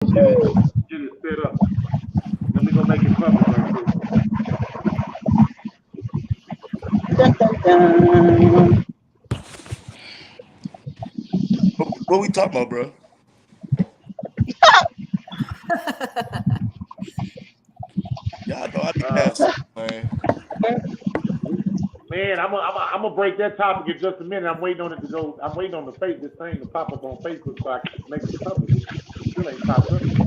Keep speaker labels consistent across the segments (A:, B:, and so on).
A: Get it set up. Let me go make it public right quick.
B: Dun, dun, dun.
C: What we talking about, bro? Y'all know I be
A: Uh,
C: passing, man.
A: Man, I'm gonna break that topic in just a minute. I'm waiting on it to go. I'm waiting on the face this thing to pop up on Facebook so I can make it public. It still ain't popped up yet.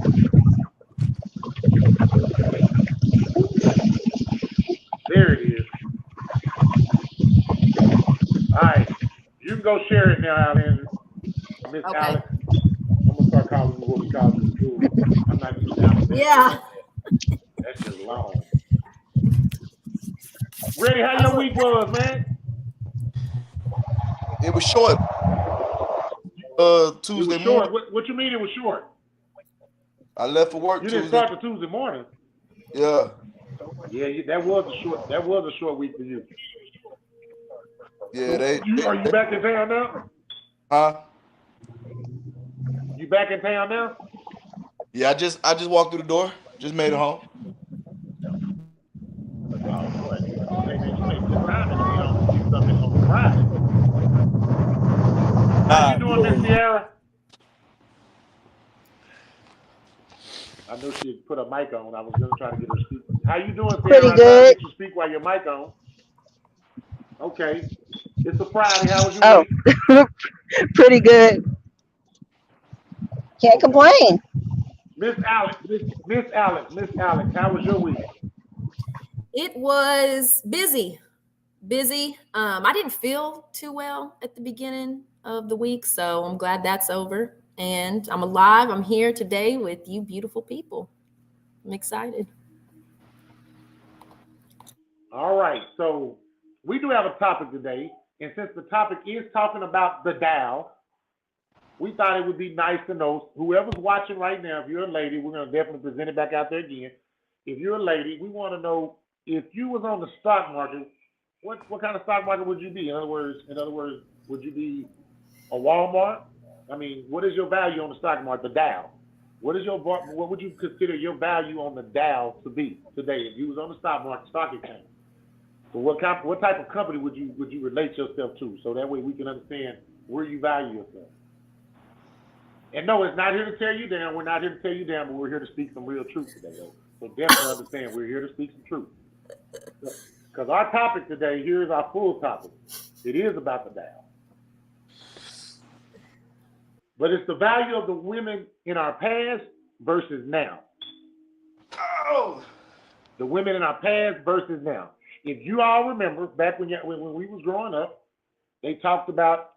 A: There it is. All right, you can go share it now, Alexandra. Miss
D: Okay.
A: Alex. I'm gonna start calling you what we called you in school. I'm not used to Alexandra.
D: Yeah.
A: That's just long. Ready? How your week was, man?
C: It was short.
A: It
C: Tuesday
A: was short.
C: morning.
A: What you mean it was short?
C: I left for work
A: You didn't
C: Tuesday.
A: start the Tuesday morning.
C: Yeah.
A: Yeah, that was a short. That was a short week for you.
C: Yeah,
A: So
C: they
A: are you back in town now?
C: huh?
A: You back in town now?
C: Yeah, I just walked through the door. Just made it home.
A: Oh boy, hey man, you make good timing to be home to see something on a Friday. How you
C: Nah,
A: doing, Miss Sierra? I know she put a mic on. I was gonna try to get her to speak. How you doing,
B: Pretty
A: Sierra? I tried to
B: good.
A: get you to speak while your mic on. Okay. It's a Friday. How was your
B: Oh,
A: week?
B: pretty good. Can't
A: Okay.
B: complain.
A: Miss Alex, how was your week?
D: It was busy. Busy. I didn't feel too well at the beginning of the week, so I'm glad that's over. And I'm alive. I'm here today with you beautiful people. I'm excited.
A: All right. So we do have a topic today, and since the topic is talking about the Dow, we thought it would be nice to know whoever's watching right now. If you're a lady, we're gonna definitely present it back out there again. If you're a lady, we want to know if you was on the stock market, what kind of stock market would you be? In other words, would you be a Walmart? I mean, what is your value on the stock market, the Dow? What would you consider your value on the Dow to be today if you was on the stock market, stock exchange? So what type of company would you relate yourself to? So that way we can understand where you value yourself. And no, it's not here to tear you down. We're not here to tear you down, but we're here to speak some real truth today, though. So definitely understand we're here to speak some truth. Because our topic today, here is our full topic. It is about the Dow. But it's the value of the women in our past versus now.
C: Oh.
A: The women in our past versus now. If you all remember, back when we was growing up, they talked about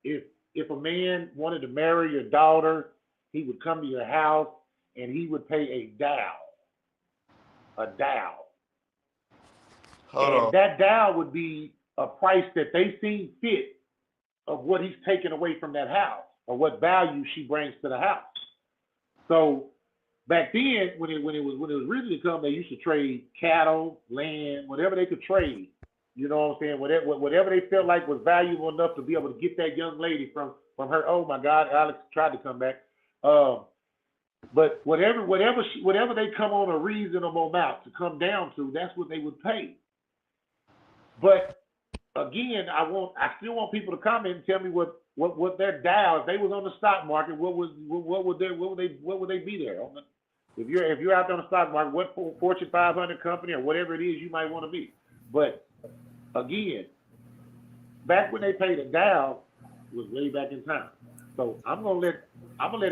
A: if a man wanted to marry your daughter, he would come to your house and he would pay a dow,
C: Hold
A: and
C: on.
A: that dow would be a price that they see fit of what he's taking away from that house or what value she brings to the house. So back then, when it was originally come, they used to trade cattle, land, whatever they could trade. You know what I'm saying? Whatever they felt like was valuable enough to be able to get that young lady from her. Oh my God, Alex tried to come back. But whatever they come on a reasonable amount to come down to, that's what they would pay. But again, I still want people to comment and tell me what their Dow, if they was on the stock market, what would they be there? If you're out there on the stock market, what Fortune 500 company or whatever it is you might want to be. But again, back when they paid a Dow was way back in time. So I'm gonna let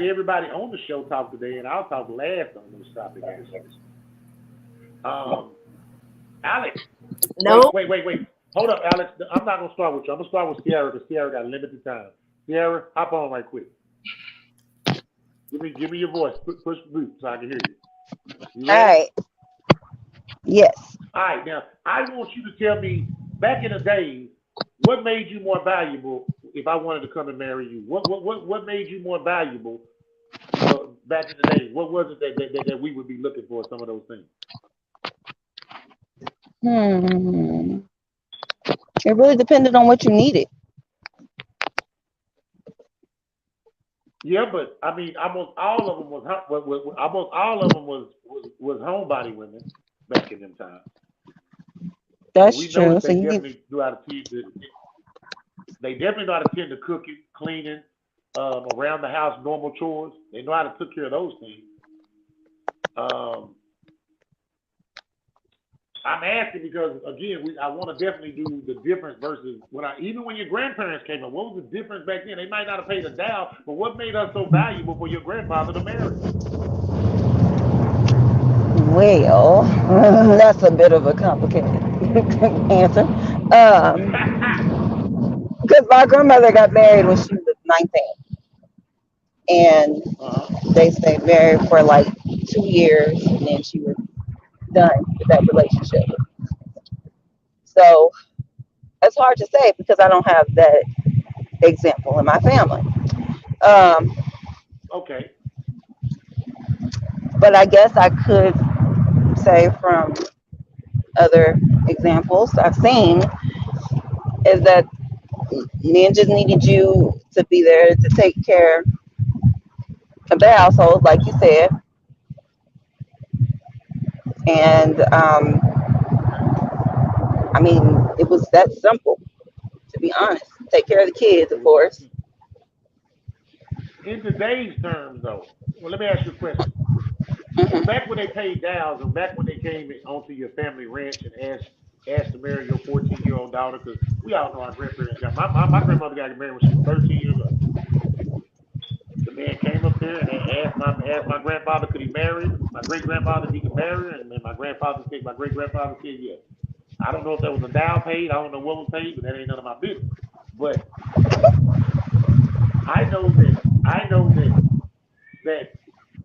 A: everybody on the show talk today, and I'll talk last on this topic. Alex,
D: Nope.
A: wait. Hold up, Alex. I'm not gonna start with you. I'm gonna start with Sierra because Sierra got limited time. Sierra, hop on right quick. Give me your voice. Push the boot so I can hear you. You
B: All
A: ready?
B: right. Yes.
A: All right. Now I want you to tell me back in the days what made you more valuable if I wanted to come and marry you. What made you more valuable back in the days? What was it that we would be looking for? Some of those things.
B: It really depended on what you needed.
A: Yeah, but I mean, almost all of them was homebody women back in them times. So
B: That's
A: we know
B: true.
A: that
B: So
A: they
B: you need,
A: definitely knew how to teach. They definitely know how to tend to cooking, cleaning, around the house, normal chores. They know how to take care of those things. Um, I'm asking because again, I want to definitely do the difference versus even when your grandparents came up. What was the difference back then? They might not have paid a down, but what made us so valuable for your grandfather to marry us?
B: well, that's a bit of a complicated answer. Because my grandmother got married when she was 19, and
A: Uh-huh.
B: they stayed married for like 2 years, and then she was done with that relationship. So it's hard to say because I don't have that example in my family. Um,
A: Okay.
B: but I guess I could say from other examples I've seen is that men just needed you to be there to take care of their household, like you said, and
A: Okay.
B: I mean it was that simple. To be honest, take care of the kids, of
A: It was that
B: course.
A: simple. In today's terms, though, well, let me ask you a question. So
B: Hmm.
A: back when they paid downs, and back when they came onto your family ranch and asked to marry your 14-year-old daughter, because we all know our grandparents got my grandmother got married when she was 13 years old. The man came up there and asked my grandfather could he marry my great grandfather if he could marry her, and then my great grandfather said yes. I don't know if that was a down paid, I don't know what was paid, but that ain't none of my business. But I know that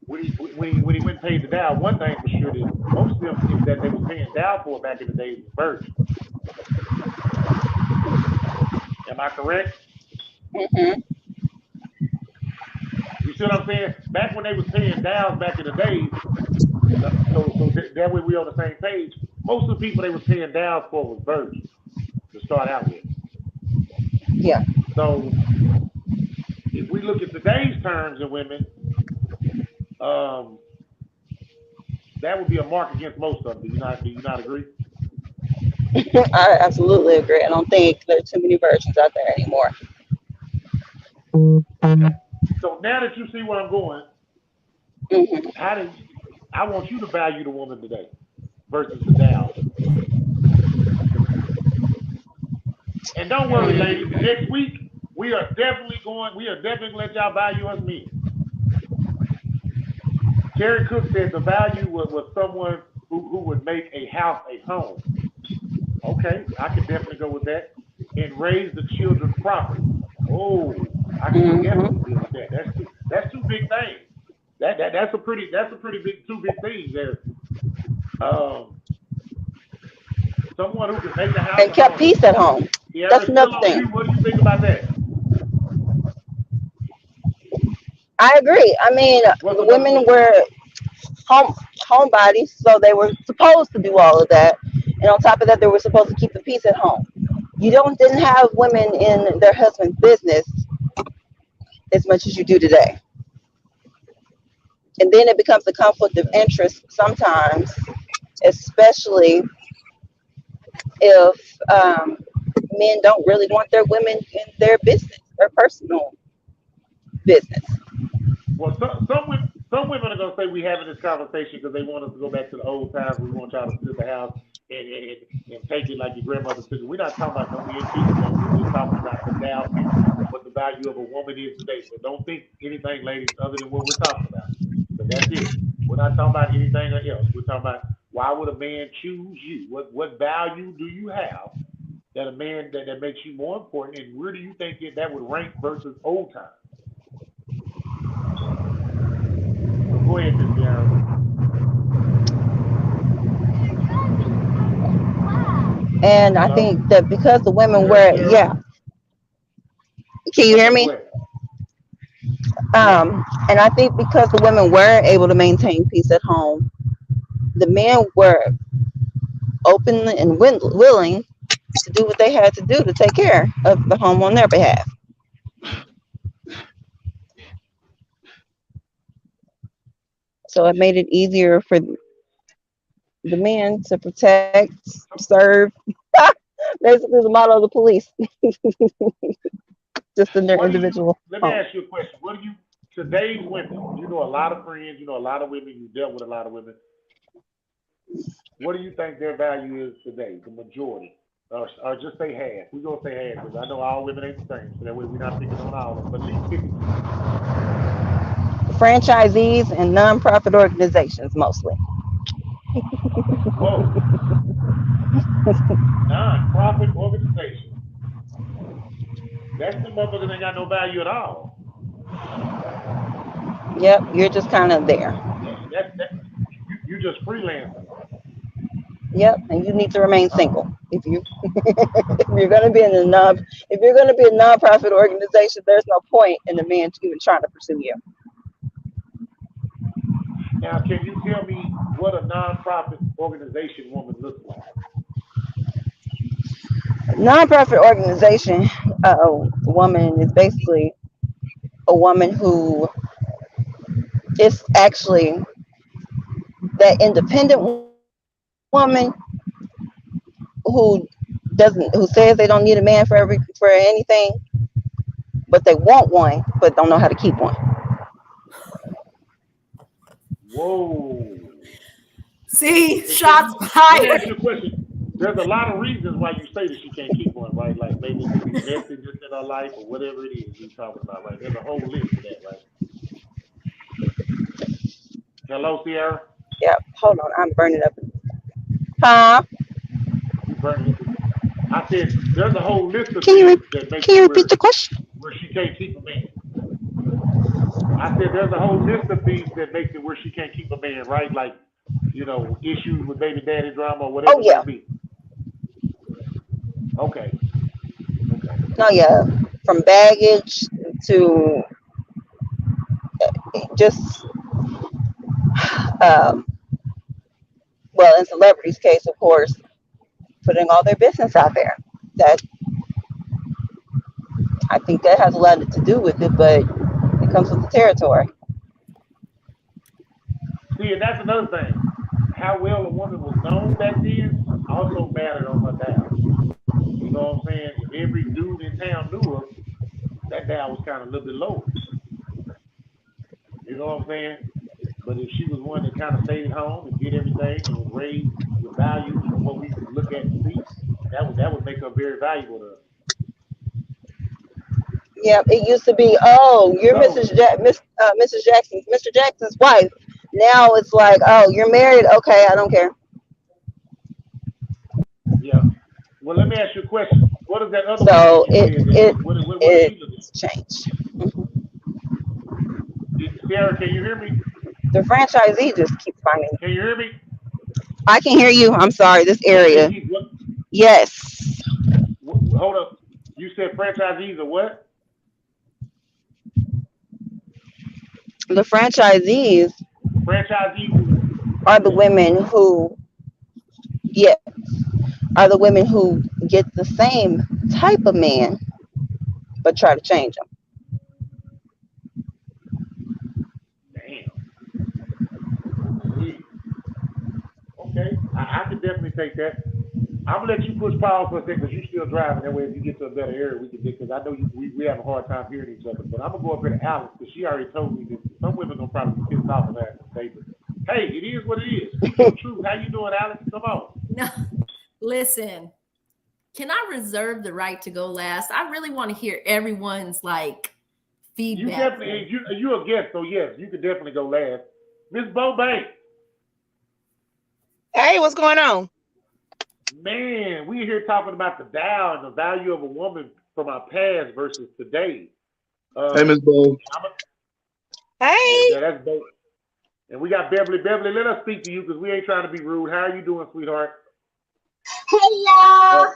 A: when he went and paid the down, one thing for sure that most of them that they was paying down for back in the days was virgin. Am I correct?
B: Hmm.
A: You see what I'm saying? Back when they was paying downs back in the days, that way we on the same page. Most of the people they was paying downs for was virgins to start out with.
B: Yeah.
A: So if we look at today's terms of women, um, that would be a mark against most of them. Do you not agree?
B: I absolutely agree. I don't think there are too many versions out there anymore.
A: Okay. So now that you see where I'm going,
B: Hmm.
A: how do I want you to value the woman today versus the Dow. And don't worry, ladies. Next week we are definitely gonna let y'all value us men. Terry Cook said the value was someone who would make a house a home. Okay, I can definitely go with that. And raise the children properly. Oh, I can definitely
B: Hmm.
A: deal with that. That's two big things. That's a pretty big two big things there. Um, Someone who can make the house
B: And
A: a
B: kept
A: home.
B: peace at home.
A: Sierra,
B: That's
A: still
B: another
A: on
B: thing.
A: you. What do you think about that?
B: I agree. I mean,
A: What's
B: the
A: another
B: women
A: thing?
B: were home homebodies, so they were supposed to do all of that. And on top of that, they were supposed to keep the peace at home. You don't didn't have women in their husband's business as much as you do today. And then it becomes a conflict of
A: Okay.
B: interest sometimes, especially if men don't really want their women in their business, their personal business.
A: Well, some women are gonna say we having this conversation because they want us to go back to the old times. We want y'all to sit at the house and take it like your grandmother took it. We're not talking about no men cheating. No, we're just talking about the Dow piece, what the value of a woman is today. So don't think anything, ladies, other than what we're talking about. So that's it. We're not talking about anything else. We're talking about why would a man choose you? What value do you have that a man that makes you more important, and where do you think that would rank versus old times? So go ahead, Miss Sierra.
B: And I
A: Hello?
B: think that because the
A: You
B: women
A: there,
B: were,
A: Sierra?
B: yeah, can you hear
A: Okay, go
B: me?
A: ahead. Yeah.
B: And I think because the women were able to maintain peace at home, the men were open and willing to do what they had to do to take care of the home on their behalf. So it made it easier for the men to protect, serve. Basically, the model of the police, just in their
A: What do you?
B: individual
A: Let me
B: home.
A: ask you a question. What do you? Today's women. You know a lot of friends. You know a lot of women. You dealt with a lot of women. What do you think their value is today? The majority, or just say half. We're gonna say half because I know all women ain't the same. So that way we're not picking on all of them. But at least 50%.
B: Franchisees and nonprofit organizations mostly.
A: Whoa, non-profit organization. That's the motherfuckers ain't got no value at all.
B: Yep, you're just kind of there.
A: That you just freelancing.
B: Yep, and you need to remain single if you if you're going to be in a non if you're going to be a nonprofit organization. There's no point in the man even trying to pursue you.
A: Now, can you tell me what a nonprofit organization woman looks like?
B: Nonprofit organization woman is basically a woman who is actually that independent woman who who says they don't need a man for anything, but they want one, but don't know how to keep one.
A: Whoa.
D: See,
A: And can
D: shots
A: you let me ask
D: fired.
A: you a question? There's a lot of reasons why you say that she can't keep one, right? Like maybe it could be vested just in her life or whatever it is we're talking about, right? There's a whole list of that, right? Hello, Sierra?
B: Yep. Hold on, I'm burning up. Huh?
A: You burning up. I said there's a whole list of
B: Can you
A: things that makes
B: can
A: it
B: you repeat the question?
A: where she can't keep a man. I said there's a whole list of things that makes it where she can't keep a man, right? Like, issues with baby daddy drama or
B: Oh
A: whatever it may
B: yeah.
A: be. Okay. Okay.
B: No, yeah. From baggage to just um, well, in celebrities' case, of course, putting all their business out there. That I think that has a lot to do with it, but it comes with the territory.
A: See, and that's another thing. How well a woman was known back then also mattered on her dial. You know what I'm saying? If every dude in town knew her, that dial was kind of a little bit lower. You know what I'm saying? But if she was one that kind of stayed at home and did everything and was raised with values from what we look at and see, that would make her very valuable to us.
B: Yeah, it used to be, oh, you're
A: So,
B: Mrs. Mr. Jackson's wife. Now it's like, oh, you're married. Okay, I don't care.
A: yeah. Well, let me ask you a question. What is that other woman that
B: So
A: you said that what does she look
B: it's changed.
A: like? Sarah, can you hear me?
B: The franchisee just keeps finding.
A: Can you hear me?
B: I can hear you. I'm sorry. This
A: They
B: area.
A: keep what?
B: Yes,
A: Hold up. You said franchisees are what?
B: the franchisees
A: Franchisees who?
B: are the women who, yeah, are the women who get the same type of man but try to change them.
A: Damn. Ooh-wee. Okay. I could definitely take that. I'm gonna let you push pause for a second because you're still driving. That way, if you get to a better area, we can get. Because I know we have a hard time hearing each other. But I'm gonna go up here to Alice because she already told me that some women gonna probably be pissed off of that today. But hey, it is what it is. Speak your truth. How you doing, Alice? Come on.
D: No, listen, can I reserve the right to go last? I really want to hear everyone's like
A: You
D: feedback.
A: definitely you're a guest, so yes, you could definitely go last. Miss Bo Banks,
E: Hey, what's going on?
A: man, we here talking about the Dow and the value of a woman from our past versus today.
C: Hey, Miss Bo.
E: Hey,
A: Yeah, that's Bo. And we got Beverly. Beverly, let us speak to you because we ain't trying to be rude. How are you doing, sweetheart?
E: hello.
A: Uh,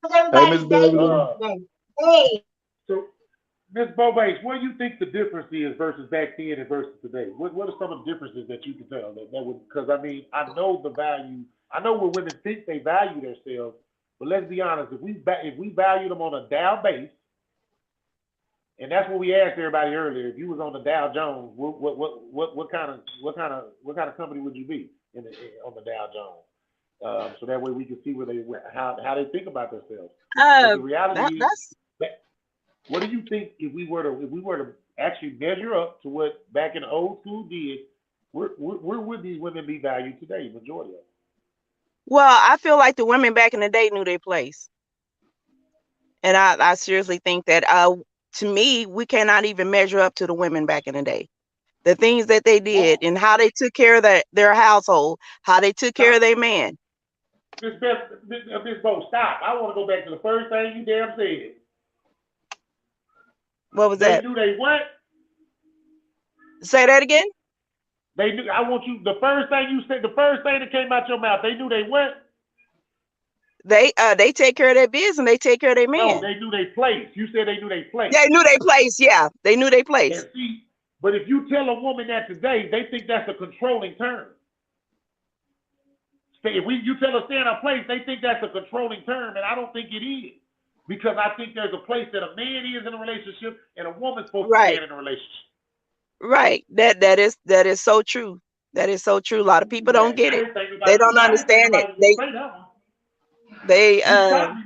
E: How's
C: Hey, Miss
E: everybody's day
C: Beverly.
A: uh,
E: today? Hey,
A: so, Miss Bo Banks, what do you think the difference is versus back then and versus today? What are some of the differences that you can tell that would? Because I mean, I know the value. I know when women think they value themselves, but let's be honest. If we value them on a Dow base And that's what we asked everybody earlier. If you was on the Dow Jones, what kind of company would you be on the Dow Jones? So that way we can see how they think about themselves. But the reality is, what do you think if we were to actually measure up to what back in the old school did? Where would these women be valued today? Majority of them.
E: Well, I feel like the women back in the day knew their place. And I seriously think that to me, we cannot even measure up to the women back in the day. The things that they did and how they took care of their household, how they took care of their man.
A: Miss Bo, stop. I want to go back to the first thing you damn said.
E: What was
A: They
E: that?
A: knew they what?
E: Say that again?
A: They knew. I want you. The first thing you said, the first thing that came out your mouth. They knew they what?
E: They take care of their business and they take care of their man.
A: No, they knew their place. You said they knew their place.
E: They knew their place. Yeah, they knew their place.
A: And see, but if you tell a woman that today, they think that's a controlling term. If you tell her stay in her place, they think that's a controlling term, and I don't think it is. Because I think there's a place that a man is in a relationship and a woman's supposed to stand in a relationship.
E: Right. That is so true. That is so true. A lot of people don't get it. They don't understand it. They I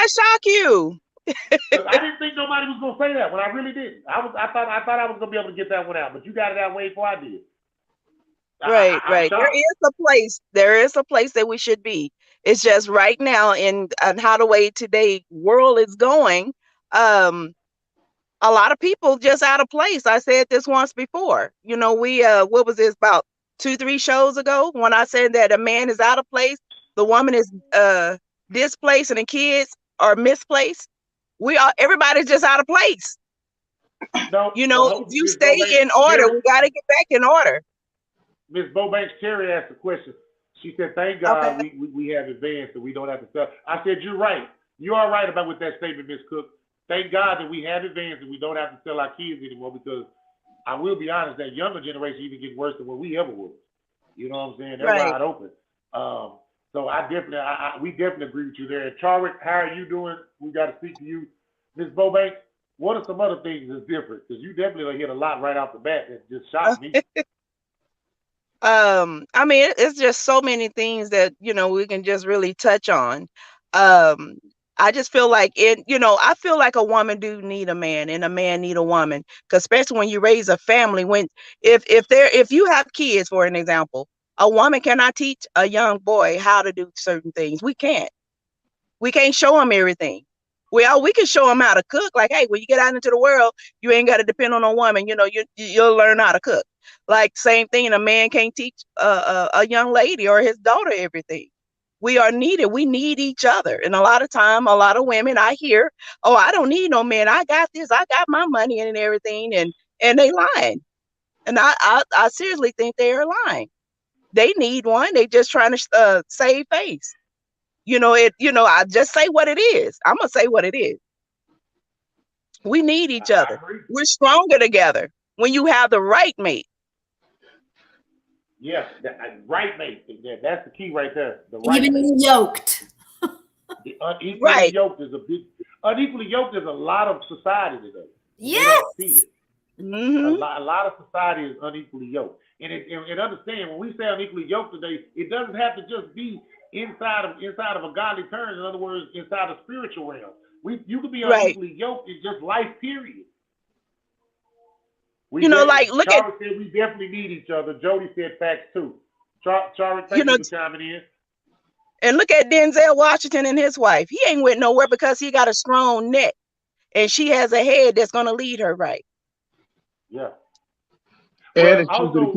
E: shock you.
A: I didn't think nobody was gonna say that when I really didn't. I thought I was gonna be able to get that one out, but you got it out way before I did.
E: Right. There is a place that we should be. It's just right now in how the way today world is going, a lot of people just out of place. I said this once before. You know, we what was this about 2-3 shows ago when I said that a man is out of place, the woman is displaced, and the kids are misplaced. Everybody's just out of place.
A: No,
E: you know, if you stay in order, we got to get back in order.
A: Miss Bobanks Terry asked a question. She said, "Thank God we have advanced and we don't have to sell." I said, "You're right. You are right about with that statement, Miss Cook. Thank God that we have advanced and we don't have to sell our kids anymore, because I will be honest, that younger generation even gets worse than what we ever was. You know what I'm saying? They're wide open. So we definitely agree with you there. And Charwick, how are you doing? We got to speak to you. Ms. Bobanks, what are some other things that's different? Because you definitely hit a lot right off the bat that just shocked me.
E: I mean, it's just so many things that, you know, we can just really touch on. I just feel like I feel like a woman do need a man and a man need a woman, because especially when you raise a family, if you have kids, for an example, a woman cannot teach a young boy how to do certain things. We can't show him everything. We can show him how to cook. Like, hey, when you get out into the world, you ain't got to depend on a woman. You know, you'll learn how to cook. Like, same thing, a man can't teach a young lady or his daughter everything. We are needed. We need each other. And a lot of time, a lot of women I hear, oh, I don't need no man. I got this. I got my money and everything. And they lying. And I seriously think they are lying. They need one. They just trying to save face. I just say what it is. I'm going to say what it is. We need each other. We're stronger together when you have the right mate.
A: Yes, right mate. That's the key right there. The right
D: Evenly yoked.
A: The unequally yoked is unequally yoked is a lot of society today.
D: Yes.
A: Mm-hmm. A lot of society is unequally yoked. And understand, when we say unequally yoked today, it doesn't have to just be inside of a godly term. In other words, inside a spiritual realm. You could be unequally yoked in just life, period. Look at. Said we definitely need each other. Jody said facts too. Charlie, thank you for chiming in.
E: And look at Denzel Washington and his wife. He ain't went nowhere because he got a strong neck, and she has a head that's going to lead her right.
A: Yeah.
F: And also,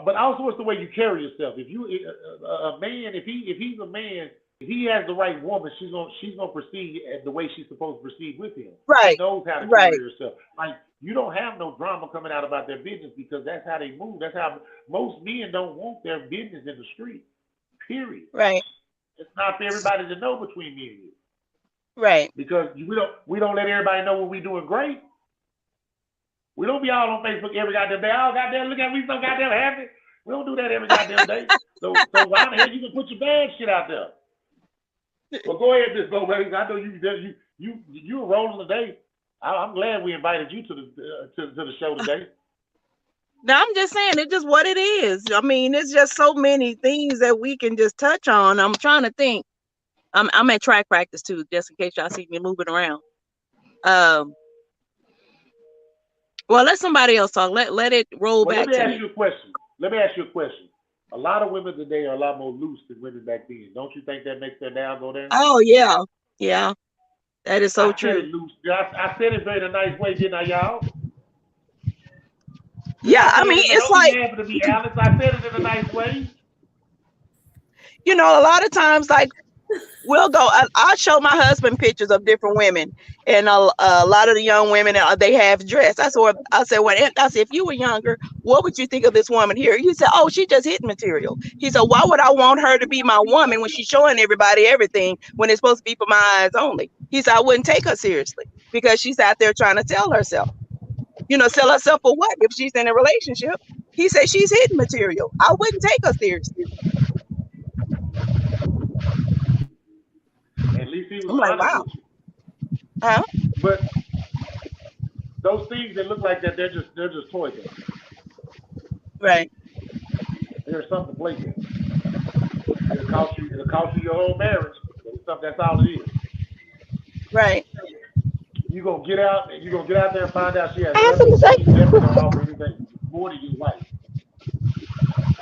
A: but also it's the way you carry yourself. If you a man, if he's a man, if he has the right woman, she's gonna proceed the way she's supposed to proceed with him.
E: Right.
A: She knows how to carry herself. Like, you don't have no drama coming out about their business, because that's how they move. That's how most men don't want their business in the street. Period.
E: Right.
A: It's not for everybody to know between me and you.
E: Right.
A: Because we don't let everybody know when we're doing great. We don't be all on Facebook every goddamn day. Oh, goddamn, look at we so goddamn happy. We don't do that every goddamn day. So why the hell you can put your bad shit out there? Well, go ahead, Miss Bobanks. I know you were rolling today. I'm glad we invited you to the show today.
E: Now I'm just saying it's just what it is. I mean, it's just so many things that we can just touch on. I'm trying to think. I'm at track practice too, just in case y'all see me moving around. Well, let somebody else talk. Let it roll
A: Well,
E: back to me.
A: Let me ask you a question. A lot of women today are a lot more loose than women back then. Don't you think that makes their down go down?
E: Oh yeah, yeah, that is so
A: I said
E: true.
A: it loose. I said it very nice way, didn't I, y'all? Didn't
E: Yeah,
A: I say
E: I
A: it
E: mean,
A: in the,
E: it's
A: don't be
E: like,
A: laughing at me, Alice. I said it in a nice way.
E: a lot of times, like, we'll go. I'll show my husband pictures of different women, and a lot of the young women they have dressed. I said, if you were younger, what would you think of this woman here? He said, oh, she just hit material. He said, why would I want her to be my woman when she's showing everybody everything when it's supposed to be for my eyes only? He said, I wouldn't take her seriously because she's out there trying to sell herself. Sell herself for what if she's in a relationship? He said she's hidden material. I wouldn't take her seriously.
A: At least he was
E: I'm like,
A: honest
E: wow,
A: with you.
E: huh?
A: But those things that look like that, they're just toy things.
E: Right,
A: There's something to play with. It'll cost you your whole marriage. That's all it is.
E: right,
A: You're gonna get out there and find out
B: I happened to
A: she's definitely
B: say.
A: don't offer anything more than your wife.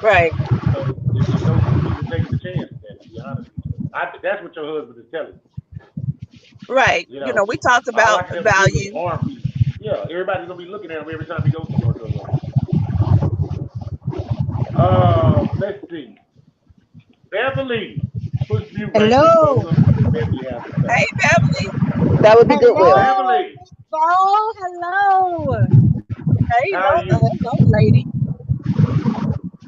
E: right,
A: So there's no use even taking the chance with that, to be honest with you. That's what your husband is telling
E: right.
A: you. You know,
E: We talked
A: all
E: about
A: I can ever give is
E: value.
A: arm feet. Yeah, everybody's gonna be looking at him every time he goes somewhere. Let's see. Beverly, push mute right quick so we're
G: Hello.
A: gonna see what Beverly has to say.
E: Hey, Beverly.
B: That would be Goodwill.
G: Hello,
A: Beverly,
G: Bo. Hello.
E: Hey,
A: how are you?
E: hello, lady.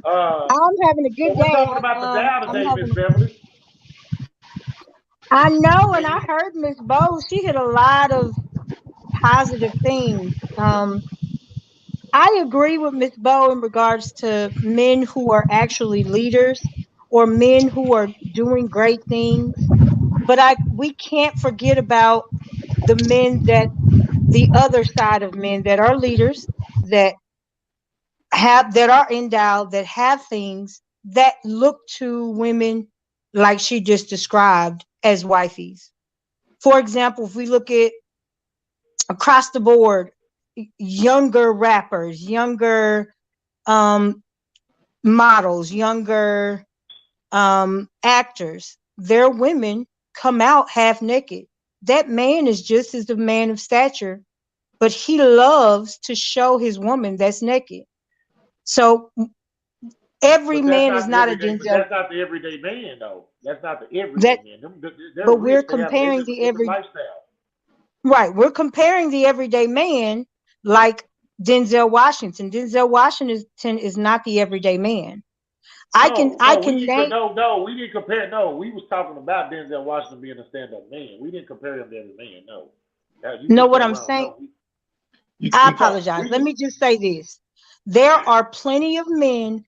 A: Uh,
G: I'm having a
A: so
G: good
A: we're
G: day.
A: talking about the Dow
G: I'm
A: today, Miss
G: having.
A: Beverly.
G: I know, and
A: And
G: I
A: you,
G: heard Miss Bo. She hit a lot of positive things. I agree with Miss Bo in regards to men who are actually leaders or men who are doing great things. But we can't forget about the men the other side of men that are leaders that that are endowed, that have things that look to women like she just described as wifeys. For example, if we look at across the board, younger rappers, younger um, models, younger actors, their women come out half naked. That man is just as a man of stature, but he loves to show his woman that's naked. So every
A: but that's
G: man is
A: not the
G: not a
A: everyday. But
G: Denzel.
A: that's not the everyday man, though. That's not the everyday
G: That,
A: man. They're
G: but we're
A: rich. They
G: comparing
A: live a
G: the
A: different
G: every
A: lifestyle.
G: right. We're comparing the everyday man like Denzel Washington. Denzel Washington is not the everyday man. I
A: We
G: can
A: didn't.
G: name.
A: No, we didn't compare. No, we was talking about Denzel Washington being a stand-up man. We didn't compare him to every man. No, you
G: Know
A: took
G: what
A: that
G: I'm
A: wrong.
G: saying?
A: No,
G: I
A: we talk.
G: apologize.
A: We
G: Let
A: was
G: me just say this: there are plenty of men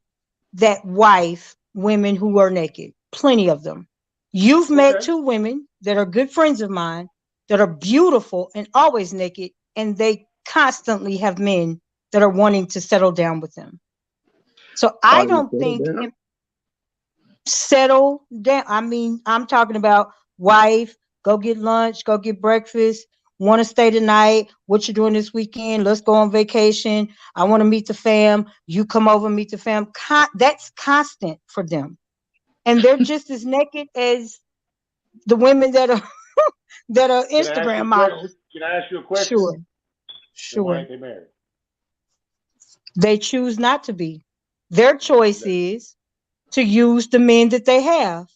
G: that wife women who are naked. Plenty of them. You've met
A: okay.
G: two women that are good friends of mine that are beautiful and always naked, and they constantly have men that are wanting to settle down with them. So I
F: Are you
G: don't
F: settled
G: think
F: down?
G: settle down. I mean, I'm talking about wife, go get lunch, go get breakfast, want to stay tonight. What you doing this weekend? Let's go on vacation. I want to meet the fam. You come over, meet the fam. That's constant for them. And they're just as naked as the women that are that are
A: Can I ask you
G: Instagram
A: a question?
G: models.
A: Can I ask you a question?
G: Sure,
A: Then why
G: sure.
A: ain't they married?
G: They choose not to be. Their choice is to use the men that they have.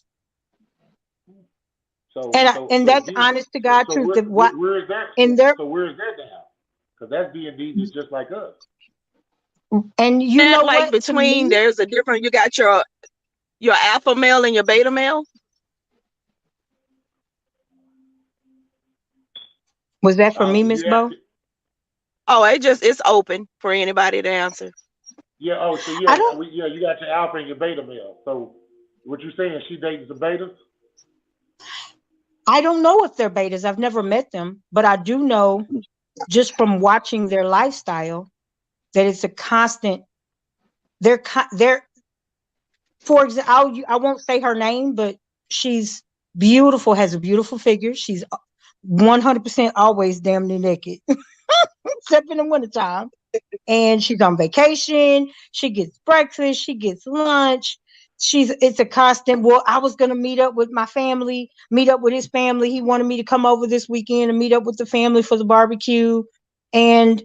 G: And
A: So
G: that's
A: again,
G: honest to God
A: so
G: truth. That what
A: where is that?
G: in their
A: Where is that now? Because that's D&D just like us.
G: and you
E: And
G: know
E: like
G: what? To
E: between,
G: me,
E: there's a different. You got your alpha male and your beta male.
G: was that for me, Miss
A: You ask
G: Bo?
A: it.
E: Oh, it's open for anybody to answer.
A: Yeah. Oh, so
G: I don't.
A: you got your alpha and your beta male. So what you saying? She dating some betas?
G: I don't know if they're betas. I've never met them, but I do know just from watching their lifestyle that it's a constant. They're for example, I won't say her name, but she's beautiful, has a beautiful figure. She's 100% always damn near naked, except in the wintertime. And she's on vacation. She gets breakfast. She gets lunch. It's a constant. Well, I was gonna meet up with my family, meet up with his family. He wanted me to come over this weekend and meet up with the family for the barbecue. And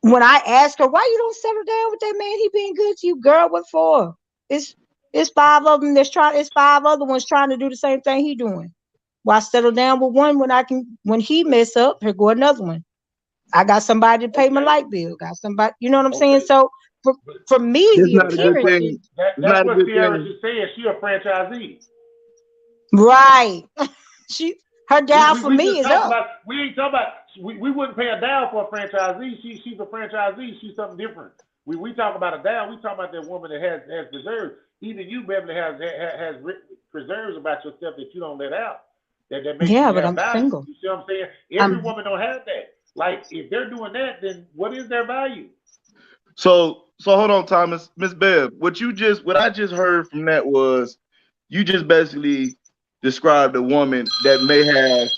G: when I asked her, why you don't settle down with that man? He being good to you, girl. What for? It's it's five of them that's trying. It's five other ones trying to do the same thing he doing. Why settle down with one when he mess up, here go another one. I got somebody to pay my light bill. Got somebody, you know what I'm saying? So for me,
F: It's
G: the
F: not a good
G: appearance
F: thing.
G: is
F: It's
A: That's
F: not a
A: what
F: good
A: Sierra
F: thing.
A: just said. She a franchisee.
G: right. She her
A: We,
G: down
A: we,
G: for
A: we
G: me
A: just
G: is
A: talked
G: up.
A: about, we ain't talking about, we wouldn't pay a down for a franchisee. She's a franchisee. She's something different. We talk about a down. We talk about that woman that has reserves. Even you, Beverly, has reserves about yourself that you don't let out. That makes
G: Yeah,
A: you
G: but
A: have
G: I'm
A: value.
G: single.
A: You see what I'm saying? Every
G: I'm
A: woman don't have that. Like if they're doing that, then what is their value?
C: So hold on, Thomas. Miss Bev, what I just heard from that was you just basically described a woman that may have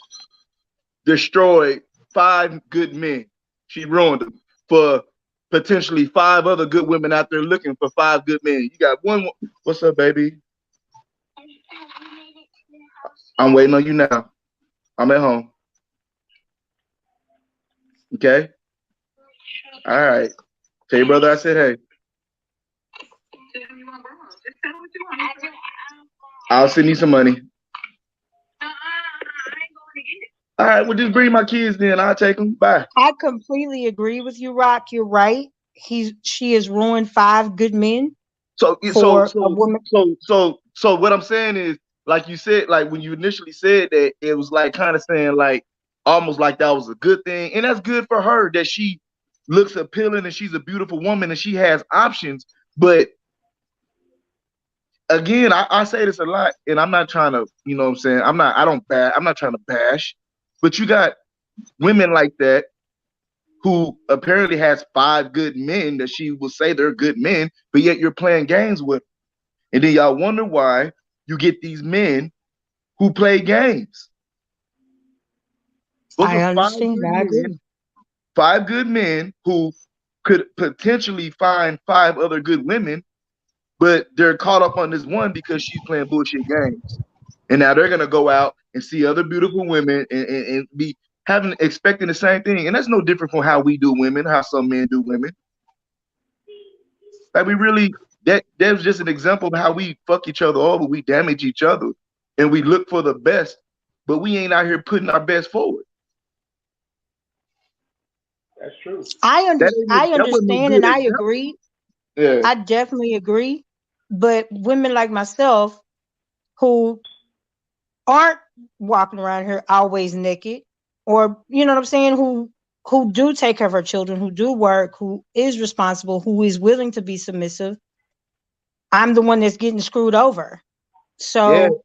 C: destroyed 5 good men. She ruined them for potentially 5 other good women out there looking for 5 good men. You got one. What's up, baby? I'm waiting on you now. I'm at home. Okay. All right. Tell your brother I said hey. I'll send you some money. All right, well, just bring my kids then. I'll take them. Bye.
G: I completely agree with you, Rock. You're right. She has ruined five good men
C: So, so,
G: for a
C: so,
G: woman.
C: so, what I'm saying is, like you said, like when you initially said that, it was like kind of saying like almost like that was a good thing, and that's good for her that she looks appealing and she's a beautiful woman and she has options. But again, I say this a lot, and I'm not trying to, you know what I'm saying? I'm not trying to bash, but you got women like that who apparently has 5 good men that she will say they're good men, but yet you're playing games with. And then y'all wonder why you get these men who play games. Those
G: I
C: are
G: understand. I agree.
C: 5 good men who could potentially find 5 other good women, but they're caught up on this one because she's playing bullshit games. And now they're gonna go out and see other beautiful women and be having expecting the same thing. And that's no different from how we do women, how some men do women. Like we really that was just an example of how we fuck each other over, we damage each other, and we look for the best, but we ain't out here putting our best forward.
A: That's true.
G: I
C: That wasn't no
G: understand
C: good
G: and I
C: example.
G: agree.
C: Yeah.
G: I definitely agree. But women like myself who aren't walking around here always naked, or you know what I'm saying, who do take care of her children, who do work, who is responsible, who is willing to be submissive, I'm the one that's getting screwed over.
C: Yeah.
G: So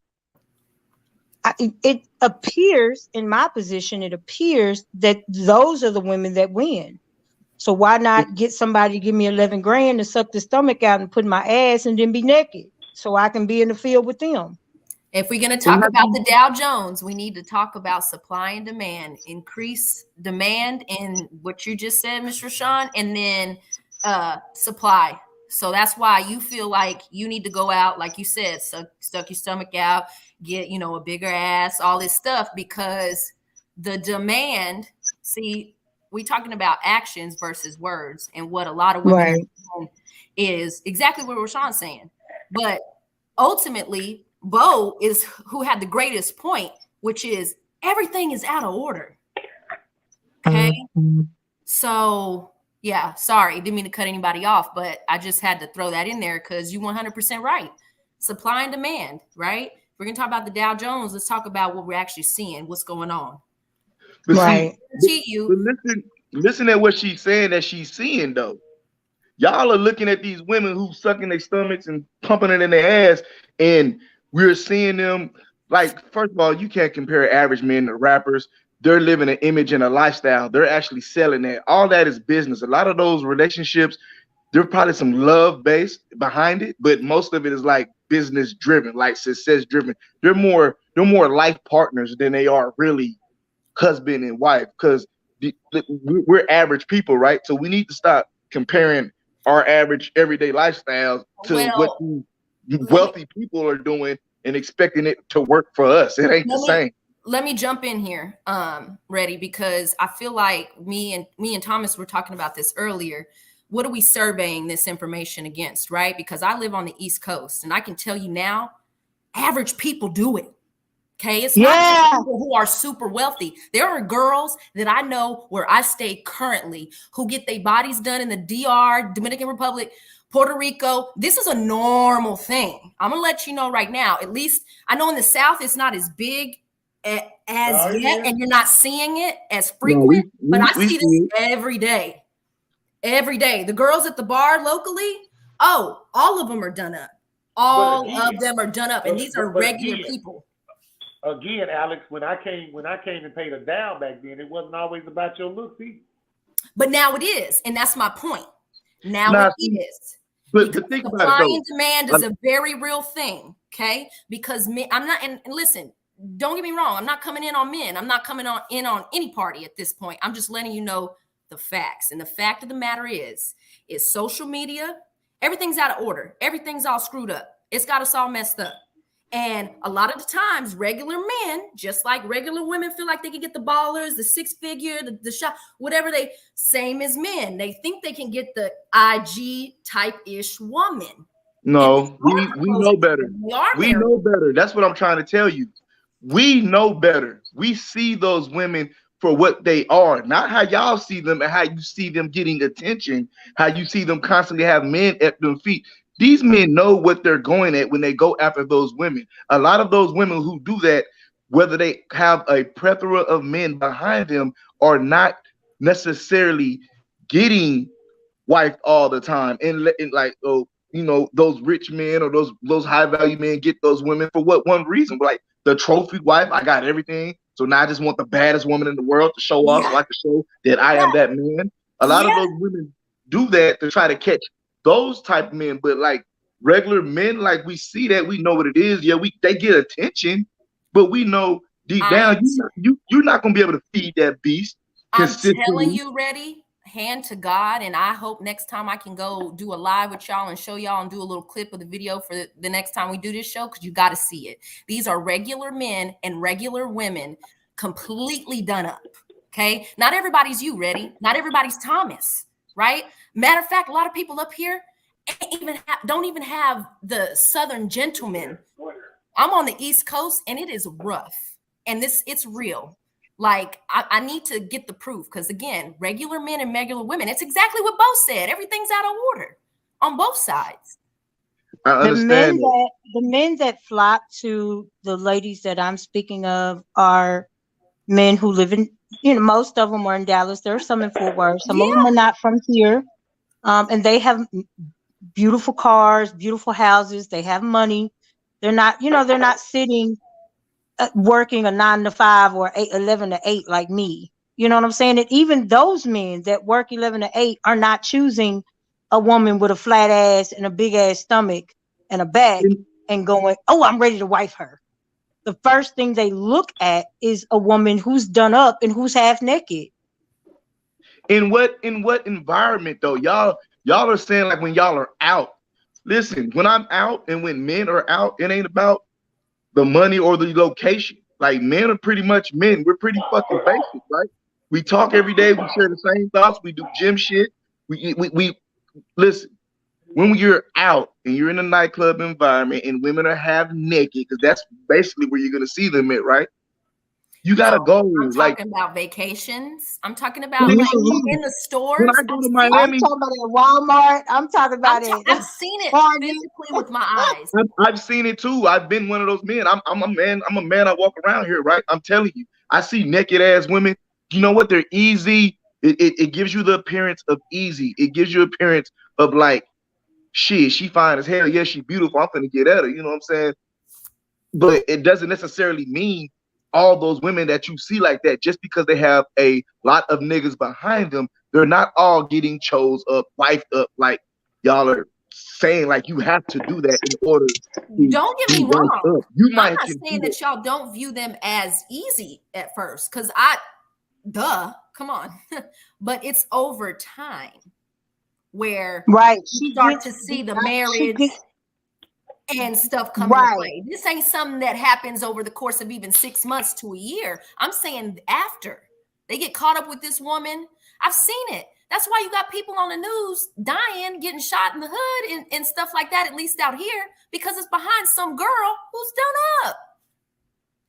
G: it appears, in my position, it appears that those are the women that win. So why not get somebody to give me 11 grand to suck the stomach out and put my ass and then be naked so I can be in the field with them?
D: If we're going to
C: Well,
D: talk
C: not
D: about
C: you-
D: the Dow Jones, we need to talk about supply and demand, increase demand in what you just said, Mr. Sean, and then supply. So that's why you feel like you need to go out, like you said, stuck your stomach out, get, a bigger ass, all this stuff, because the demand, see, we talking about actions versus words, and what a lot of women are
G: Right.
D: doing is exactly what Rashawn's saying. But ultimately, Bo is who had the greatest point, which is everything is out of order. Okay.
G: Mm-hmm.
D: So, yeah, sorry, didn't mean to cut anybody off, but I just had to throw that in there because you're 100% right. Supply and demand, right? If we're going to talk about the Dow Jones, let's talk about what we're actually seeing, what's going on.
C: But
G: Right.
C: see,
D: You.
C: but listen at what she's saying that she's seeing though. Y'all are looking at these women who sucking their stomachs and pumping it in their ass, and we're seeing them like, first of all, you can't compare average men to rappers. They're living an image and a lifestyle. They're actually selling that. All that is business. A lot of those relationships, there's probably some love based behind it, but most of it is like business driven, like success driven. They're more life partners than they are really husband and wife, because we're average people, right? So we need to stop comparing our average everyday lifestyles to what
D: Well,
C: these
D: let me
C: wealthy people are doing and expecting it to work for us. It ain't the
D: let me
C: same.
D: let me jump in here, ready, because I feel like me and Thomas were talking about this earlier. What are we surveying this information against, right? Because I live on the East Coast, and I can tell you now, average people do it. Okay, it's not just
G: Yeah.
D: people who are super wealthy. There are girls that I know where I stay currently who get their bodies done in the DR, Dominican Republic, Puerto Rico. This is a normal thing. I'm gonna let you know right now. At least I know in the South it's not as big as
A: Oh,
D: yet,
A: yeah.
D: and you're not seeing it as
C: No,
D: frequent. But I
C: we
D: see
C: see
D: this
C: it.
D: every day. Every day. The girls at the bar locally, oh, all of them are done up.
A: But
D: All
A: again,
D: of them are done up, and these are
A: but
D: regular
A: again,
D: people.
A: Alex, when I came and paid a down back then, it wasn't always about your looks either.
D: But now it is, and that's my point. Now it
C: Nah, see,
D: is, because
C: but think about it
D: supply
C: though.
D: and demand
C: Uh,
D: is a very real thing. Okay, because me, I'm not. And listen, don't get me wrong. I'm not coming in on men. I'm not coming on any party at this point. I'm just letting you know the facts. And the fact of the matter is social media. Everything's out of order. Everything's all screwed up. It's got us all messed up. And a lot of the times, regular men, just like regular women, feel like they can get the ballers, the six figure, the shot, whatever they, same as men. They think they can get the IG type ish woman. And they
C: no,
D: are
C: we
D: supposed
C: know
D: to,
C: better.
D: they are
C: We
D: married.
C: know better. That's what I'm trying to tell you. We know better. We see those women for what they are, not how y'all see them and how you see them getting attention, how you see them constantly have men at their feet. These men know what they're going at when they go after those women. A lot of those women who do that, whether they have a plethora of men behind them, are not necessarily getting wife all the time, and letting, like, oh, those rich men or those high value men get those women for what one reason? Like, the trophy wife, I got everything, so now I just want the baddest woman in the world to show off,
D: Yeah,
C: so I can show that I am that man. A lot of
D: yeah.
C: those women do that to try to catch those type of men, but like regular men, like, we see that, we know what it is. Yeah, they get attention, but we know deep
D: I'm
C: down you're not gonna be able to feed that beast
D: I'm telling
C: consistently.
D: you, ready, hand to God. And I hope next time I can go do a live with y'all and show y'all and do a little clip of the video for the next time we do this show, because you got to see it. These are regular men and regular women completely done up. Okay. Not everybody's you, ready. Not everybody's Thomas, right? Matter of fact, a lot of people up here don't even have the Southern gentleman. I'm on the East Coast and it is rough. And it's real. Like, I need to get the proof, because again, regular men and regular women, it's exactly what Bo said. Everything's out of order on both sides.
C: I
G: The men
C: understand that.
G: that the men that flock to the ladies that I'm speaking of are men who live in, most of them are in Dallas. There are some in Fort Worth. Some of them
D: Yeah.
G: are not from here. And they have beautiful cars, beautiful houses. They have money. They're not sitting working a 9 to 5 or 11 to 8 like me. You know what I'm saying? And even those men that work 11 to 8 are not choosing a woman with a flat ass and a big ass stomach and a back and going, oh, I'm ready to wife her. The first thing they look at is a woman who's done up and who's half naked.
C: In what environment though? Y'all are saying, like, when y'all are out. Listen, when I'm out and when men are out, it ain't about the money or the location. Like, men are pretty much men. We're pretty fucking basic, right? We talk every day. We share the same thoughts. We do gym shit. We listen. When you're out and you're in a nightclub environment and women are half naked, because that's basically where you're gonna see them at, right? You
D: No,
C: gotta go.
D: I'm
C: Like,
D: talking about vacations. I'm talking
C: when
D: about like in the
C: I
D: stores.
C: go to
G: I'm
C: Miami,
G: talking about at Walmart. I'm talking about it.
D: I've seen it
G: Target.
D: physically with my eyes.
C: I've seen it too. I've been one of those men. I'm a man. I'm a man. I walk around here, right? I'm telling you. I see naked ass women. You know what? They're easy. It gives you the appearance of easy. It gives you appearance of, like, shit, she fine as hell. Yeah, she beautiful. I'm finna get at her. You know what I'm saying? but it doesn't necessarily mean all those women that you see like that, just because they have a lot of niggas behind them, they're not all getting chose up, wifed up, like y'all are saying. Like, you have to do that in order to
D: Don't get
C: be
D: me
C: wifed
D: wrong.
C: up. You
D: I'm
C: might
D: not
C: can do
D: saying
C: it.
D: that y'all don't view them as easy at first, because come on. But it's over time where
G: Right.
D: you
G: She
D: start
G: gets
D: to see the
G: she
D: marriage
G: get
D: and stuff come into
G: right.
D: play. This ain't something that happens over the course of even 6 months to a year. I'm saying after they get caught up with this woman. I've seen it. That's why you got people on the news dying, getting shot in the hood and stuff like that, at least out here, because it's behind some girl who's done up.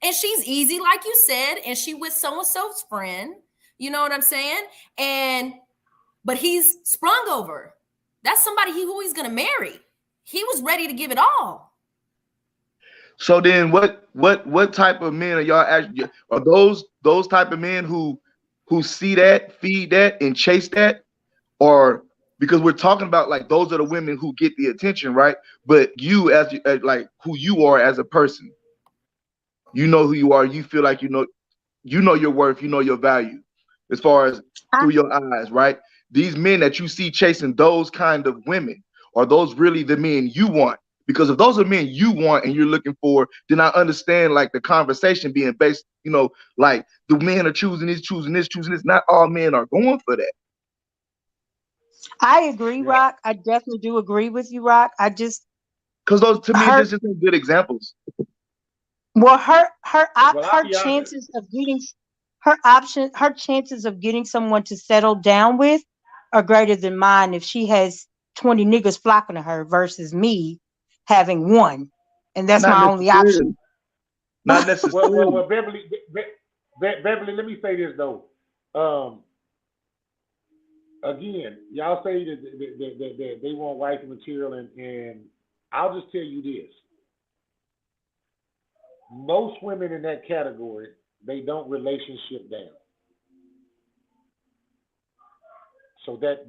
D: And she's easy, like you said, and she with so-and-so's friend. You know what I'm saying? But he's sprung over. That's somebody who he's gonna marry. He was ready to give it all.
C: So then what type of men are y'all actually, are those type of men who see that, feed that, and chase that? Or, because we're talking about, like, those are the women who get the attention, right? But you, as like who you are as a person, you know who you are, you feel like you know your worth, you know your value, as far as
G: I,
C: through your eyes, right? These men that you see chasing those kind of women, are those really the men you want? Because if those are men you want and you're looking for, then I understand, like, the conversation being based, like, the men are choosing this, choosing this, choosing this. Not all men are going for that.
G: I agree,
A: Yeah.
G: Rock. I definitely do agree with you, Rock. I just
C: Because those, to me,
G: her
C: just some good examples.
G: well
A: Well, I'll
G: her
A: be honest.
G: chances of getting her chances of getting someone to settle down with are greater than mine if she has 20 niggas flocking to her versus me having one, and that's
C: Not
G: my only option.
C: necessarily. Not
A: Well,
C: necessarily.
A: Beverly, let me say this though. Um, Again, y'all say that they want wife material, and I'll just tell you this: most women in that category, they don't relationship down. So that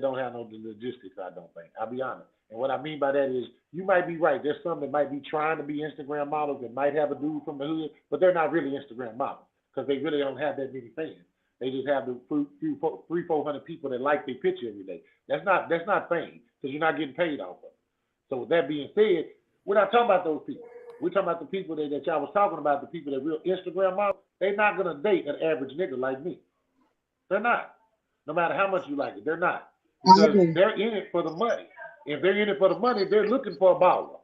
A: don't have no logistics, I don't think. I'll be honest. And what I mean by that is, you might be right. There's some that might be trying to be Instagram models that might have a dude from the hood, but they're not really Instagram models because they really don't have that many fans. They just have the 400 people that like their picture every day. That's not fame because you're not getting paid off of it. So with that being said, we're not talking about those people. We're talking about the people that y'all was talking about, the people that real Instagram models. They're not gonna date an average nigga like me. They're not. No matter how much you like it, they're not.
G: I
A: Because
G: agree.
A: they're in it for the money. If they're in it for the money, they're looking for a baller.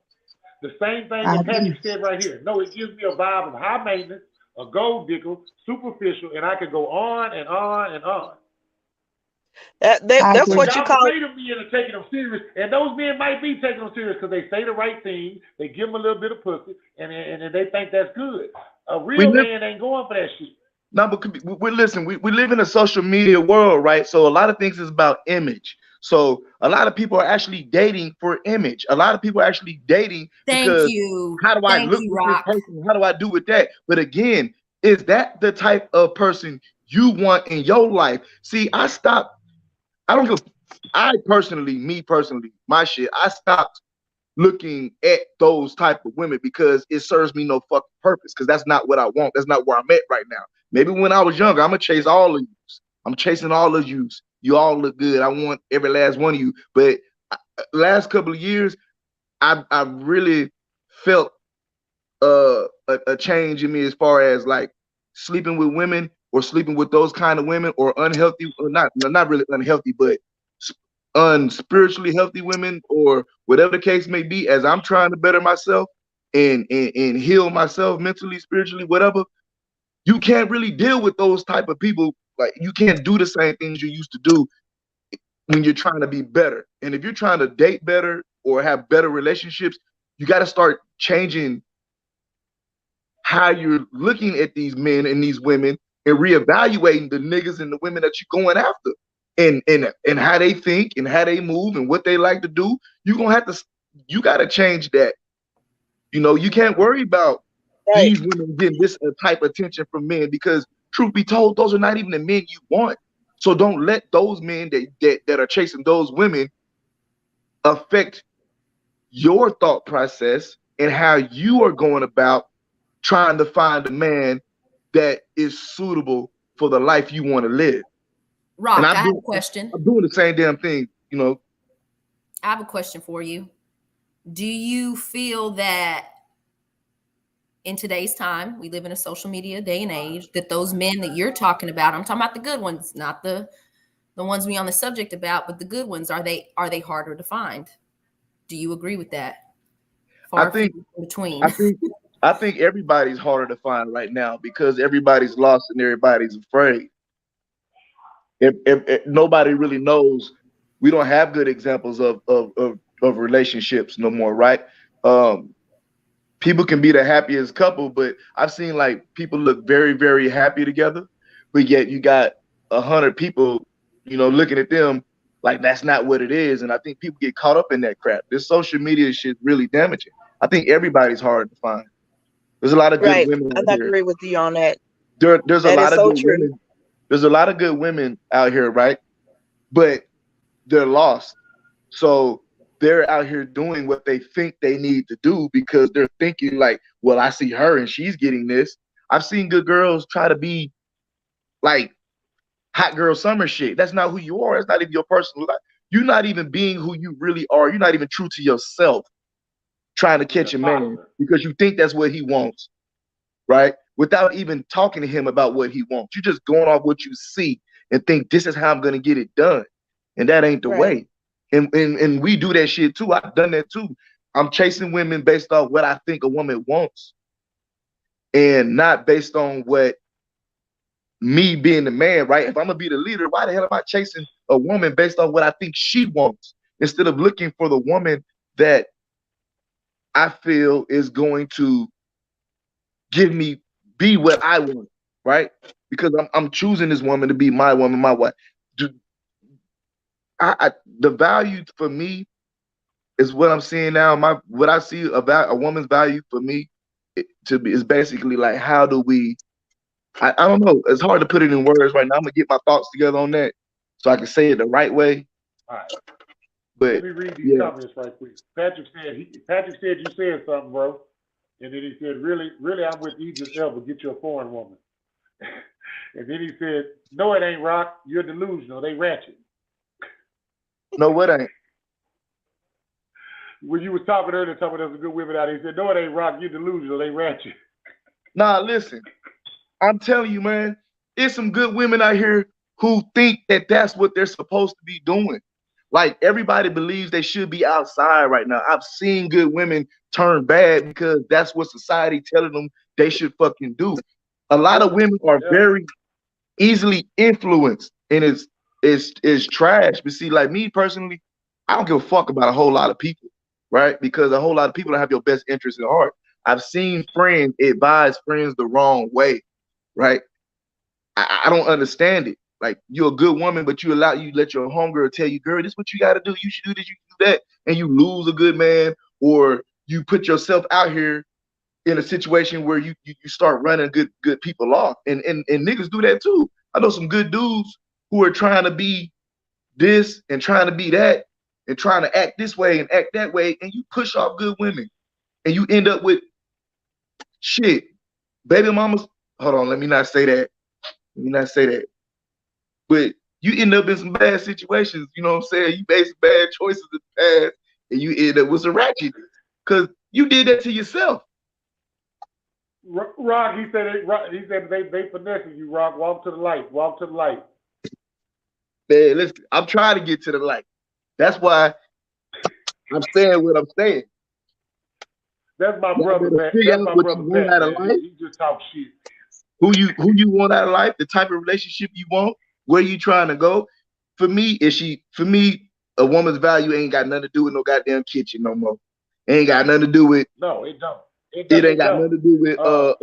A: The same thing
G: I
A: that
G: agree.
A: Patrick said right here. No, it gives me a vibe of high maintenance, a gold digger, superficial, and I could go on and on and on.
G: I
E: That's
A: But
G: agree.
E: what you
A: y'all can
E: call.
A: say them men are taking them serious, and those men might be taking them serious because they say the right thing, they give them a little bit of pussy, and they think that's good. A
C: We
A: real
C: live
A: man ain't going for that shit.
C: now, but we listen. We live in a social media world, right? So a lot of things is about image. So a lot of people are actually dating for image. A lot of people are actually dating
D: Thank
C: because,
D: you.
C: how do I
D: Thank
C: look
D: you,
C: with this
D: Rock.
C: person? How do I do with that? But again, is that the type of person you want in your life? See, I stopped. I don't give. Me personally, my shit. I stopped looking at those type of women because it serves me no fucking purpose, because that's not what I want. That's not where I'm at right now. Maybe when I was younger, I'm gonna chase all of you. I'm chasing all of you. You all look good. I want every last one of you. But last couple of years, I really felt a change in me, as far as, like, sleeping with women, or sleeping with those kind of women, or unhealthy, or not really unhealthy, but unspiritually healthy women, or whatever the case may be, as I'm trying to better myself and heal myself mentally, spiritually, whatever. You can't really deal with those type of people. Like, you can't do the same things you used to do when you're trying to be better. And if you're trying to date better or have better relationships, you got to start changing how you're looking at these men and these women, and reevaluating the niggas and the women that you're going after, and how they think and how they move and what they like to do. You got to change that. You can't worry about
E: Right.
C: these women getting this type of attention from men, because, truth be told, those are not even the men you want. So don't let those men that are chasing those women affect your thought process and how you are going about trying to find a man that is suitable for the life you want to live. And
D: Rock, I have a question.
C: I'm doing the same damn thing, you know.
D: I have a question for you. Do you feel that in today's time, we live in a social media day and age, that those men that you're talking about, I'm talking about the good ones, not the ones we on the subject about, but the good ones, are they harder to find? Do you agree with that? Far
C: think
D: in between.
C: I think everybody's harder to find right now because everybody's lost and everybody's afraid. If nobody really knows, we don't have good examples of relationships no more, right? People can be the happiest couple, but I've seen like people look very, very happy together, but yet you got 100 people, looking at them like that's not what it is. And I think people get caught up in that crap. This social media shit really damaging. I think everybody's hard to find. There's a lot of good
E: Right.
C: women
E: I
C: out here.
E: agree with you on that.
C: There's a
E: That is
C: lot of
E: so
C: good
E: true.
C: women. There's a lot of good women out here, right? But they're lost. So they're out here doing what they think they need to do because they're thinking like, well, I see her and she's getting this. I've seen good girls try to be like hot girl summer shit. That's not who you are. It's not even your personal life. You're not even being who you really are. You're not even true to yourself trying to catch a man because you think that's what he wants, right? Without even talking to him about what he wants. You're just going off what you see and think this is how I'm going to get it done. And that ain't the way. And we do that shit too. I've done that too. I'm chasing women based off what I think a woman wants and not based on what me being the man, right? If I'm gonna be the leader, why the hell am I chasing a woman based on what I think she wants instead of looking for the woman that I feel is going to give me be what I want, right? Because I'm choosing this woman to be my woman, my wife. The value for me is what I'm seeing now. What I see about a woman's value for me is basically like how do we I don't know. It's hard to put it in words right now. I'm gonna get my thoughts together on that so I can say it the right way.
A: All right.
C: But
A: let me read these comments right quick. Patrick said you said something, bro. And then he said, really, I'm with Idris Elba. Get you a foreign woman. And then he said, no, it ain't Rock. You're delusional. They ratchet.
C: No, what ain't?
A: When you was talking earlier, talking about there's a good women out there, he said, no, it ain't Rock. You're delusional. They ratchet.
C: Nah, listen. I'm telling you, man, there's some good women out here who think that that's what they're supposed to be doing. Like everybody believes they should be outside right now. I've seen good women turn bad because that's what society telling them they should fucking do. A lot of women are very easily influenced, and it's trash. But see, like me personally, I don't give a fuck about a whole lot of people, right? Because a whole lot of people don't have your best interest at heart. I've seen friends advise friends the wrong way, right? I don't understand it. Like you're a good woman, but you let your homegirl tell you, girl, this is what you got to do. You should do this, you do that, and you lose a good man, or you put yourself out here in a situation where you start running good people off, and niggas do that too. I know some good dudes who are trying to be this and trying to be that and trying to act this way and act that way, and you push off good women, and you end up with shit, baby mamas. Hold on, let me not say that. Let me not say that. But you end up in some bad situations. You know what I'm saying? You made some bad choices in the past, and you end up with some ratchet because you did that to yourself.
A: Rock, he said they finessing you, Rock. Walk to the light. Walk to the light.
C: Man, listen, I'm trying to get to the light. That's why I'm saying what I'm saying.
A: That's my brother, man. That's my brother, man. He just talk shit.
C: Who you want out of life, the type of relationship you want, where you trying to go. For me, a woman's value ain't got nothing to do with no goddamn kitchen no more. It ain't got nothing to do with.
A: No, it don't.
C: It ain't got nothing to do with.
A: I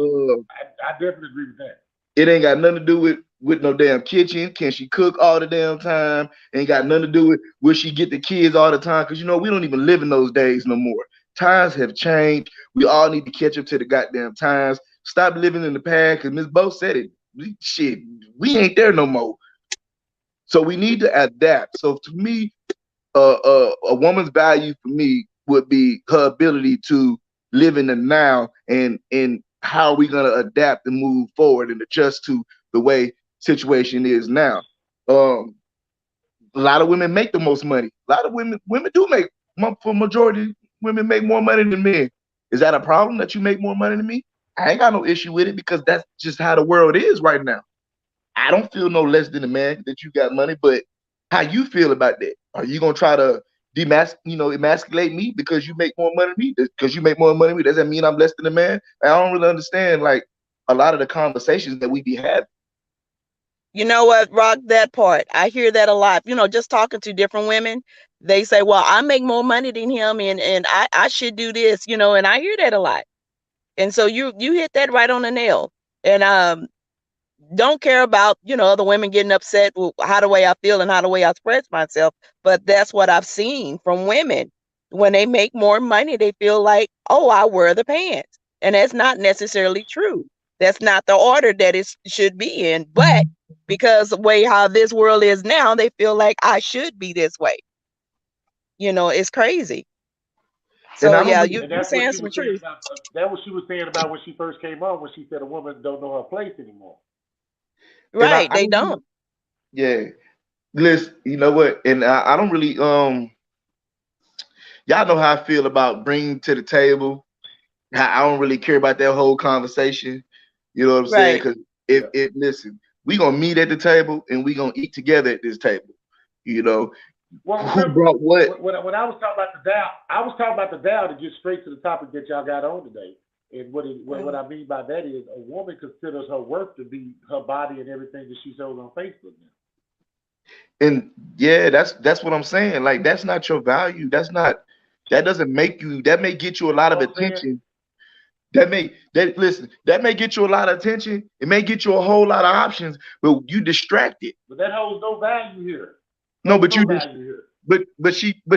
A: definitely agree with that.
C: It ain't got nothing to do with no damn kitchen. Can she cook all the damn time? Ain't got nothing to do with will she get the kids all the time? Because we don't even live in those days no more. Times have changed. We all need to catch up to the goddamn times. Stop living in the past. Because Ms. Bo said it. We ain't there no more. So we need to adapt. So to me, a woman's value for me would be her ability to live in the now, and how are we gonna adapt and move forward and adjust to the way situation is now. Um, a lot of women make the most money. A lot of women do make, for majority, women make more money than men. Is that a problem that you make more money than me? I ain't got no issue with it because that's just how the world is right now. I don't feel no less than a man that you got money, but how you feel about that? Are you gonna try to emasculate me because you make more money than me? Because you make more money than me, does that mean I'm less than a man? I don't really understand like a lot of the conversations that we be having.
E: You know what, Rock, that part. I hear that a lot. Just talking to different women, they say, well, I make more money than him and I should do this, and I hear that a lot. And so you hit that right on the nail. And don't care about, other women getting upset with how the way I feel and how the way I express myself. But that's what I've seen from women. When they make more money, they feel like, oh, I wear the pants. And that's not necessarily true. That's not the order that it should be in. But because the way how this world is now, they feel like I should be this way. It's crazy.
C: And
E: So
C: I don't
E: yeah,
C: really,
E: you
A: And that's what
E: saying
A: she
E: some
A: was saying
E: truth.
A: about. That what she was saying about when she first came on, when she said a woman don't know her place anymore.
C: and
E: Right.
C: I
E: They
C: don't really,
E: don't.
C: yeah. Listen, you know what? And I don't really, y'all know how I feel about bringing to the table. I don't really care about that whole conversation. You know what I'm saying?
E: Right.
C: Because if
A: Yeah.
C: it listen, we gonna meet at the table and we gonna eat together at this table. You know,
A: Well,
C: who
A: remember
C: brought what?
A: when I was talking about the Dow, I was talking about the Dow to get straight to the topic that y'all got on today. And what
E: Mm.
A: I mean by that is a woman considers her worth to be her body and everything that she shows on Facebook now.
C: And yeah, that's what I'm saying. Like that's not your value. That doesn't make you. That may get you a
A: You
C: lot
A: know
C: of
A: what I'm saying?
C: attention. That may get you a lot of attention. It may get you a whole lot of options, but you distracted.
A: But that holds no value here.
C: No,
A: Holds
C: but
A: no value here.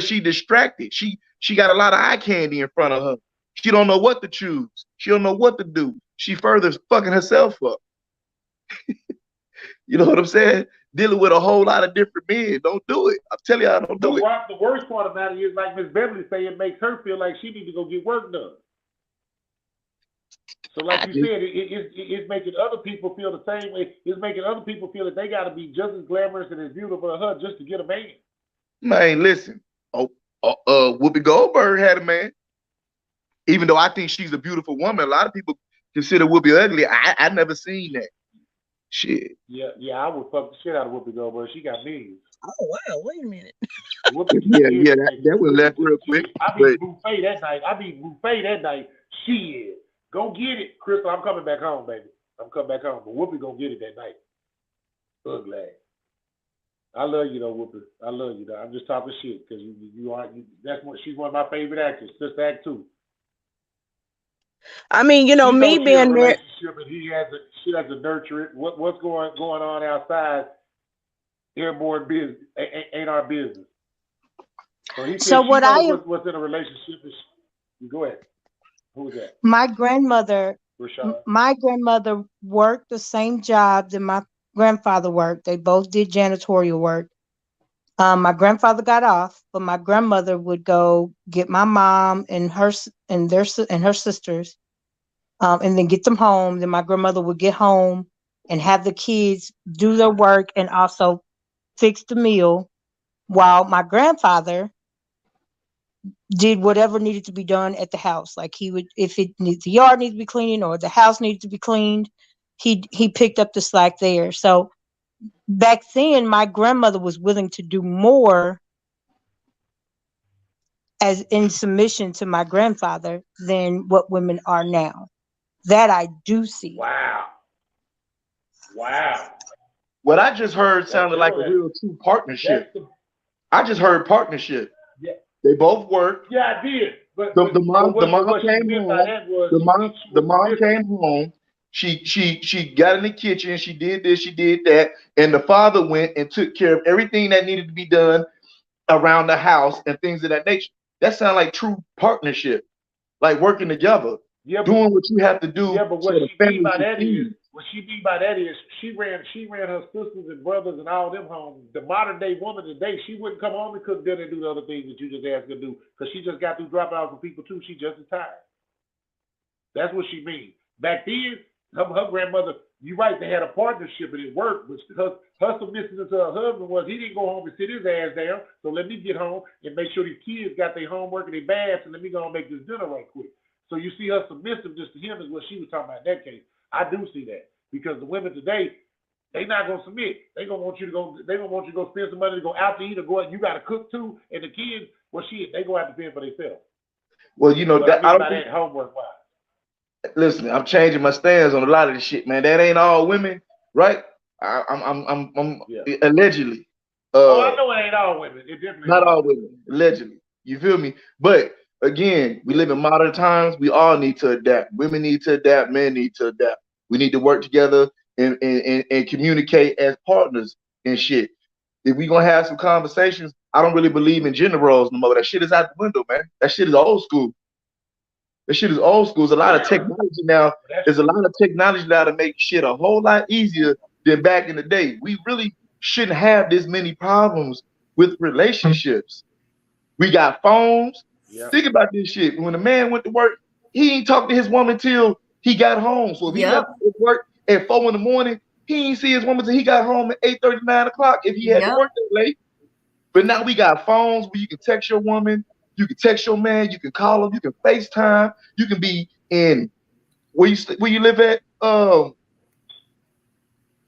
C: she distracted. She got a lot of eye candy in front of her. She don't know what to choose. She don't know what to do. She further fucking herself up. You know what I'm saying? Dealing with a whole lot of different men. Don't do it. I'm telling you, I don't do
A: But
C: it.
A: Rock, the worst part about it is, like Miss Beverly say, it makes her feel like she needs to go get work done. So, like
C: I
A: you
C: just
A: said, it's making other people feel the same way. It's making other people feel that they got to be just as glamorous and as beautiful as her just to get a man.
C: man, listen. Oh, Whoopi Goldberg had a man. Even though I think she's a beautiful woman, a lot of people consider Whoopi ugly. I never seen that. Shit.
A: Yeah, I would fuck the shit out of Whoopi Goldberg. She got millions.
E: Oh wow, wait a minute.
A: Whoopi
C: Yeah,
A: is
C: yeah,
A: the
C: that
A: nigga.
C: was left real quick.
A: Shit, I
C: But
A: beat Buffet that night. Shit, go get it, Crystal. I'm coming back home, baby. I'm coming back home. But Whoopi gonna get it that night. Ugly. I love you though, Whoopi. I love you though. I'm just talking shit because you are. That's what she's one of my favorite actors. Sister Act 2.
E: I mean,
A: She
E: me
A: knows she in a
E: being married.
A: relationship and she has to nurture it. What's going on outside airborne business ain't our business. So he said
G: So
A: she
G: what
A: knows
G: I
A: what's in a relationship. Go ahead. Who's that?
G: my grandmother
A: Rashad.
G: my grandmother worked the same job that my grandfather worked. They both did janitorial work. My grandfather got off, but my grandmother would go get my mom and her sisters, and then get them home. Then my grandmother would get home and have the kids do their work and also fix the meal, while my grandfather did whatever needed to be done at the house. Like he would, if the yard needed to be cleaned or the house needed to be cleaned, he picked up the slack there. So back then, my grandmother was willing to do more as in submission to my grandfather than what women are now. That I do see.
A: Wow. Wow.
C: what I just heard
A: That
C: sounded like
A: girl
C: a real true partnership.
A: that's the
C: I just heard partnership.
A: yeah,
C: They both work.
A: yeah, I did. But
C: The,
A: but
C: the
A: but
C: mom the
A: what but
C: mom
A: what she
C: came
A: meant by
C: home.
A: that was
C: The mom
A: she
C: the
A: was
C: mom
A: submissive.
C: came home. She got in the kitchen. She did this. She did that. And the father went and took care of everything that needed to be done around the house and things of that nature. That sounds like true partnership, like working together,
A: Yeah, but
C: doing what you have to do
A: what
C: so the
A: she mean
C: family
A: by that is
C: succeeds.
A: she ran her sisters and brothers and all them home. The modern day woman today, she wouldn't come home and cook dinner and do the other things that you just asked her to do because she just got through dropping out for people too. She just retired. That's what she means. Back then, her grandmother, you're right, they had a partnership and it worked, but her submissiveness to her husband was he didn't go home and sit his ass down, so let me get home and make sure these kids got their homework and their baths, and let me go and make this dinner right quick. So you see her submissiveness to him is what she was talking about in that case. I do see that because the women today, they not gonna submit. They gonna want you to go. They gonna want you to go spend some money to go out to eat or go out. You got to cook too, and the kids, well, shit, they gonna have to pay for themselves.
C: Well, you know
A: But
C: that
A: I
C: I
A: mean
C: don't
A: by
C: think,
A: that homework wise.
C: listen, I'm changing my stance on a lot of this shit, man. That ain't all women, right? I'm
A: Yeah.
C: allegedly.
A: Oh, I know it ain't all women. It definitely ain't
C: Not
A: all
C: all
A: women.
C: women, allegedly. You feel me? But again, we live in modern times. We all need to adapt. Women need to adapt. Men need to adapt. We need to work together and communicate as partners and shit. If we gonna have some conversations, I don't really believe in gender roles no more. That shit is out the window, man. That shit is old school. That shit is old school. There's a lot of technology now. There's a lot of technology now to make shit a whole lot easier than back in the day. We really shouldn't have this many problems with relationships. We got phones.
A: Yeah.
C: Think about this shit. When a man went to work, he ain't talk to his woman till he got home. So if he left work at 4 in the morning, he ain't see his woman till he got home at 8:30, 9 o'clock if he had to work that late. But now we got phones where you can text your woman, you can text your man, you can call him, you can FaceTime, you can be in where you live at. Where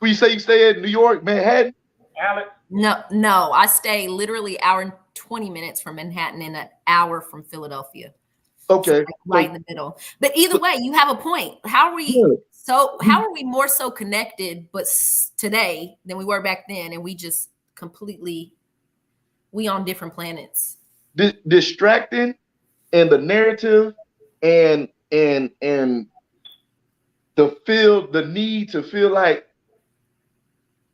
C: you say you stay at New York, Manhattan?
A: Alex.
D: No, I stay literally hour and 20 minutes from Manhattan and an hour from Philadelphia.
C: Okay.
D: So right in the middle. But either way, you have a point. How are we more so connected today than we were back then, and we just completely on different planets.
C: Distracting and the narrative and the need to feel like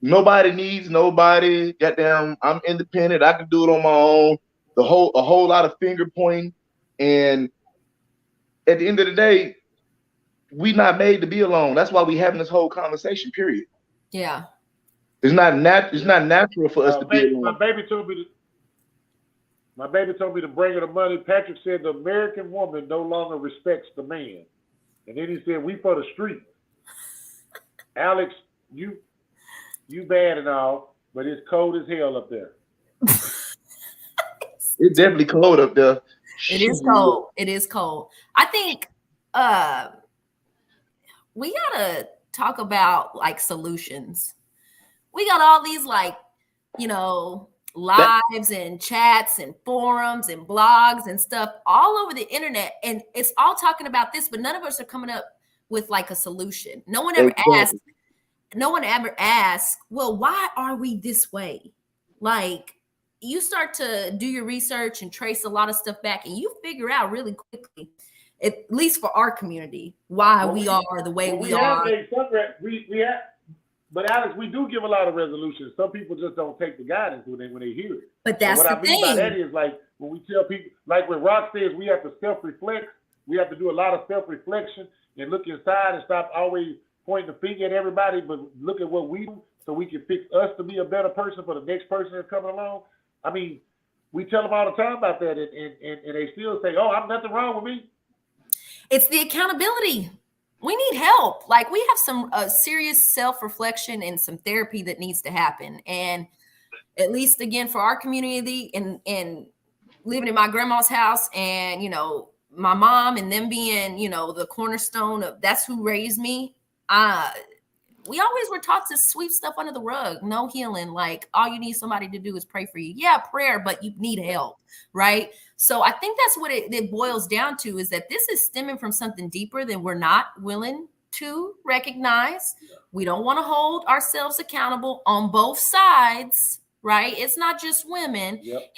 C: nobody needs nobody. Goddamn, I'm independent. I can do it on my own. A whole lot of finger pointing, and at the end of the day, we not made to be alone. That's why we having this whole conversation. Period.
D: Yeah.
C: It's not natural for us to be alone.
A: My baby told me to bring her the money. Patrick said the American woman no longer respects the man, and then he said we for the street. Alex, you bad and all, but it's cold as hell up there.
C: It's definitely cold up there.
D: It is cold. It is cold. I think we gotta talk about like solutions. We got all these like, lives and chats and forums and blogs and stuff all over the internet, and it's all talking about this, but none of us are coming up with like a solution. No one ever asks, well, why are we this way? Like, you start to do your research and trace a lot of stuff back, and you figure out really quickly, at least for our community, why we are the way we are.
A: But Alex, we do give a lot of resolutions. Some people just don't take the guidance when they hear it.
D: But that's
A: what
D: the
A: I mean by that is like when we tell people, like when Rock says we have to self-reflect, we have to do a lot of self-reflection and look inside and stop always pointing the finger at everybody, but look at what we do so we can fix us to be a better person for the next person that's coming along. I mean, we tell them all the time about that, and they still say, "Oh, I'm nothing wrong with me."
D: It's the accountability. We need help. Like, we have some serious self-reflection and some therapy that needs to happen. And at least, again, for our community and living in my grandma's house and, my mom and them being, the cornerstone of that's who raised me. We always were taught to sweep stuff under the rug. No healing. Like, all you need somebody to do is pray for you. Yeah, prayer, but you need help, right? So I think that's what it boils down to, is that this is stemming from something deeper than we're not willing to recognize. We don't want to hold ourselves accountable on both sides, right? It's not just women.
A: Yep.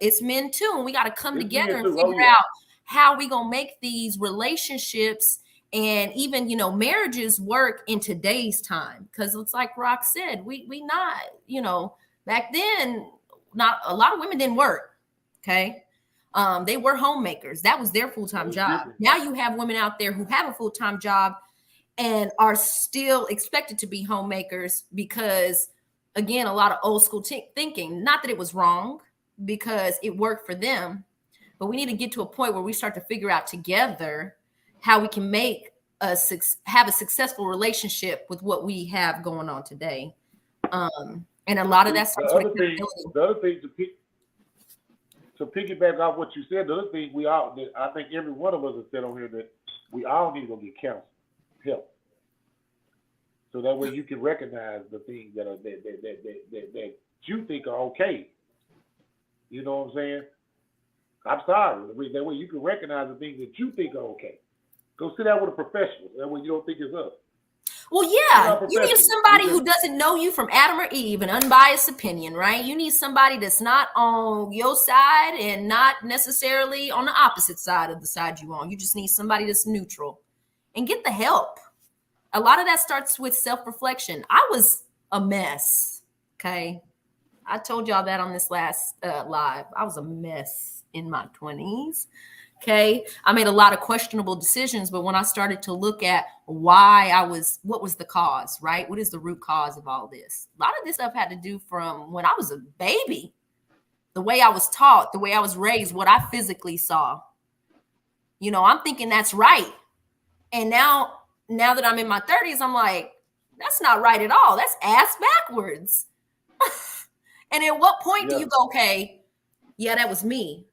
D: It's men too. And we got to come together and
A: figure
D: out how we going to make these relationships and even, marriages work in today's time. Because it's like Rock said, we not, back then, not a lot of women didn't work. Okay. They were homemakers. That was their full-time job.
A: Different.
D: Now you have women out there who have a full-time job and are still expected to be homemakers because, again, a lot of old school thinking, not that it was wrong because it worked for them, but we need to get to a point where we start to figure out together how we can make have a successful relationship with what we have going on today. And a lot of that starts with accountability.
A: The other thing to piggyback off what you said, the other thing I think every one of us has said on here that we all need to go get counsel, help. So that way you can recognize the things that you think are okay. You know what I'm saying? I'm sorry. That way you can recognize the things that you think are okay. Go sit down with a professional. That way you don't think it's us.
D: Well, yeah, you need somebody who doesn't know you from Adam or Eve, an unbiased opinion, right? You need somebody that's not on your side and not necessarily on the opposite side of the side you on. You just need somebody that's neutral and get the help. A lot of that starts with self-reflection. I was a mess, okay? I told y'all that on this last live. I was a mess in my 20s. Okay. I made a lot of questionable decisions, but when I started to look at what was the cause, right? What is the root cause of all this? A lot of this stuff had to do from when I was a baby, the way I was taught, the way I was raised, what I physically saw. You know, I'm thinking that's right. And now that I'm in my 30s, I'm like, that's not right at all. That's ass backwards. And at what point do you go, okay, yeah, that was me,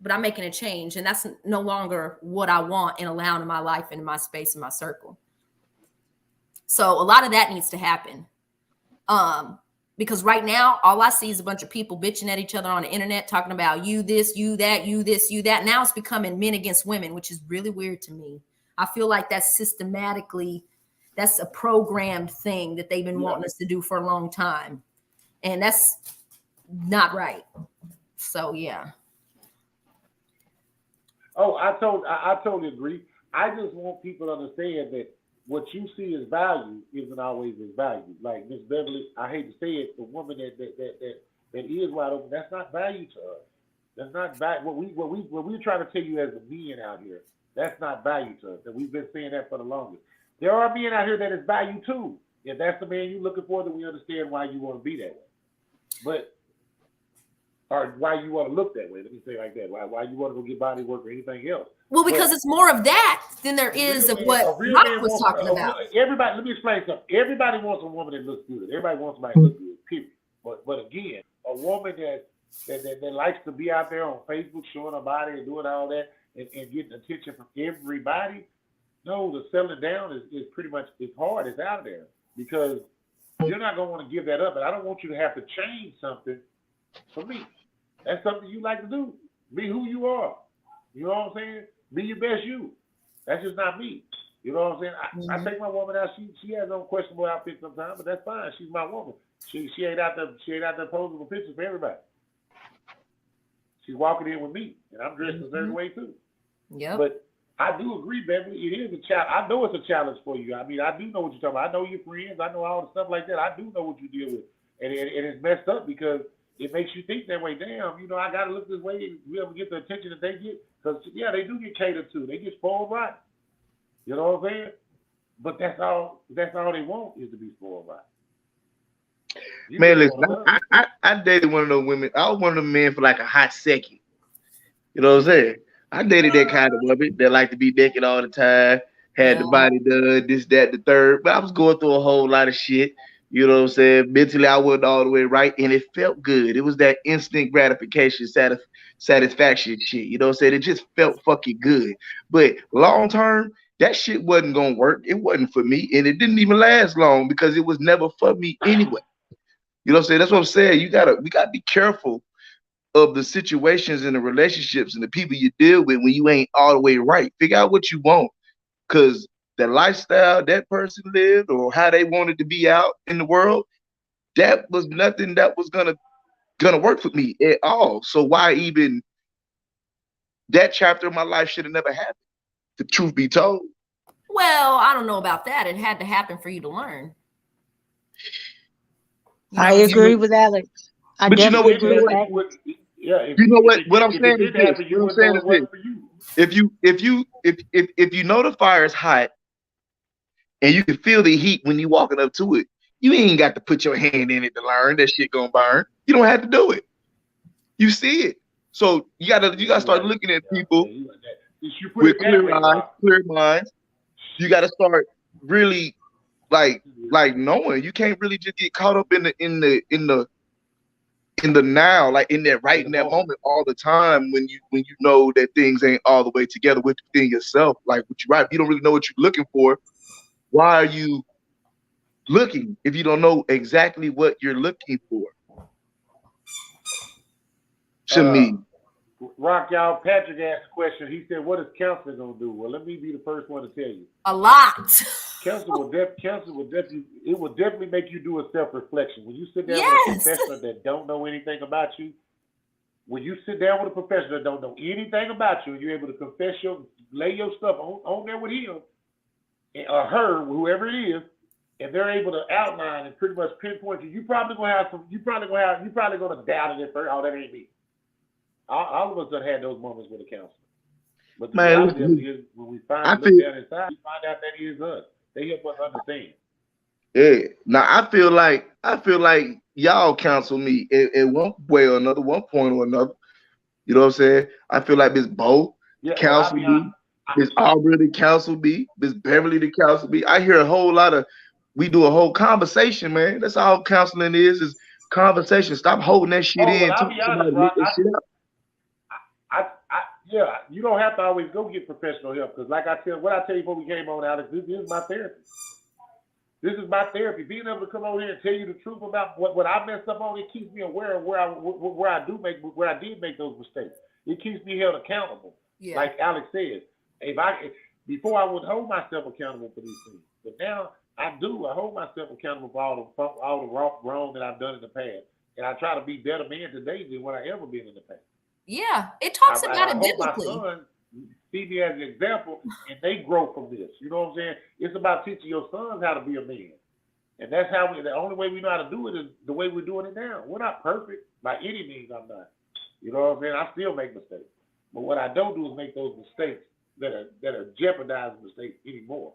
D: but I'm making a change, and that's no longer what I want and allowing in my life and in my space and my circle. So a lot of that needs to happen. Because right now, all I see is a bunch of people bitching at each other on the internet, talking about you this, you that, you this, you that. Now it's becoming men against women, which is really weird to me. I feel like that's a programmed thing that they've been wanting us to do for a long time. And that's not right. So, yeah.
A: Oh, I totally agree. I just want people to understand that what you see as value isn't always as value. Like Miss Beverly, I hate to say it, the woman that is wide open, that's not value to us. That's not value. What we try to tell you as the men out here, that's not value to us. And we've been saying that for the longest. There are men out here that is value too. If that's the man you're looking for, then we understand why you want to be that way. But or why you want to look that way. Let me say it like that. Why you want to go get body work or anything else.
D: Well, because it's more of that than there is of what Rock was talking about.
A: Everybody, let me explain something. Everybody wants a woman that looks good. Everybody wants somebody that looks good, period. But again, a woman that likes to be out there on Facebook showing her body and doing all that and getting attention from everybody, no, the settling down is pretty much, it's hard. It's out there because you're not going to want to give that up. And I don't want you to have to change something for me. That's something you like to do. Be who you are. You know what I'm saying? Be your best you. That's just not me. You know what I'm saying? I take my woman out. She has on questionable outfits sometimes, but that's fine. She's my woman. She ain't out there posing for pictures for everybody. She's walking in with me, and I'm dressed a certain way too.
D: Yeah.
A: But I do agree, Beverly. It is a challenge. I know it's a challenge for you. I mean, I do know what you're talking about. I know your friends. I know all the stuff like that. I do know what you deal with, and it's messed up because it makes you think that way. Damn, you know, I got to look this way to be able to get the attention that they get. Because, yeah, they do get catered to. They get spoiled right. You know what I'm saying? But that's all they want is to be spoiled right.
C: Man, listen, I dated one of those women. I was one of them men for like a hot second. You know what I'm saying? I dated that kind of woman that like to be naked all the time, had the body done, this, that, the third. But I was going through a whole lot of shit. You know what I'm saying? Mentally, I wasn't all the way right, and it felt good. It was that instant gratification, satisfaction shit. You know what I'm saying? It just felt fucking good. But long term, that shit wasn't gonna work. It wasn't for me, and it didn't even last long because it was never for me anyway. You know what I'm saying? That's what I'm saying. We gotta be careful of the situations and the relationships and the people you deal with when you ain't all the way right. Figure out what you want, because the lifestyle that person lived or how they wanted to be out in the world, that was nothing that was gonna work for me at all. So why even that chapter of my life should have never happened, the truth be told.
D: Well, I don't know about that. It had to happen for you to learn.
G: I agree with Alex.
C: But you know what?
G: Agree with that.
C: You know what I'm saying is this. What I'm saying is this. If you know the fire is hot and you can feel the heat when you walking up to it, you ain't got to put your hand in it to learn that shit gonna burn. You don't have to do it. You see it. So you gotta start looking at people with clear eyes, clear minds. You got to start really like knowing. You can't really just get caught up in the now, like in that in that moment all the time when you know that things ain't all the way together within yourself. Like what you right, if you don't really know what you're looking for, why are you looking if you don't know exactly what you're looking for? To me.
A: Rock, y'all, Patrick asked a question. He said, what is counseling going to do? Well, let me be the first one to tell you.
D: A lot.
A: Counseling will definitely make you do a self-reflection. When you sit down with a professional that don't know anything about you, when you sit down with a professional that don't know anything about you, and you're able to lay your stuff on there with him or her, whoever it is, and they're able to outline and pretty much pinpoint you, you're probably going to doubt it at first. Oh, that ain't me. All of us have had those moments with a counselor. But the reality of it is, when we look down inside, we find out that is us. They help us understand.
C: Yeah. Now I feel like y'all counsel me in one way or another, one point or another. You know what I'm saying? I feel like Miss Bo counseled me. Miss Aubrey counseled me. Miss Beverly counseled me. I hear a whole lot of. We do a whole conversation, man. That's all counseling is conversation. Stop holding that shit in.
A: I'll be honest, Rock, you don't have to always go get professional help because, like I tell you before we came on, Alex, this is my therapy. This is my therapy. Being able to come over here and tell you the truth about what I messed up on, it keeps me aware of where I did make those mistakes. It keeps me held accountable. Yeah. Like Alex said, before I would hold myself accountable for these things, but now I hold myself accountable for all the wrong that I've done in the past, and I try to be better man today than what I ever been in the past.
D: Yeah, it talks about it biblically.
A: My son see me as an example, and they grow from this. You know what I'm saying? It's about teaching your sons how to be a man, and that's how the only way we know how to do it is the way we're doing it now. We're not perfect by any means. I'm not. You know what I'm saying? I still make mistakes, but what I don't do is make those mistakes that are jeopardizing mistakes anymore.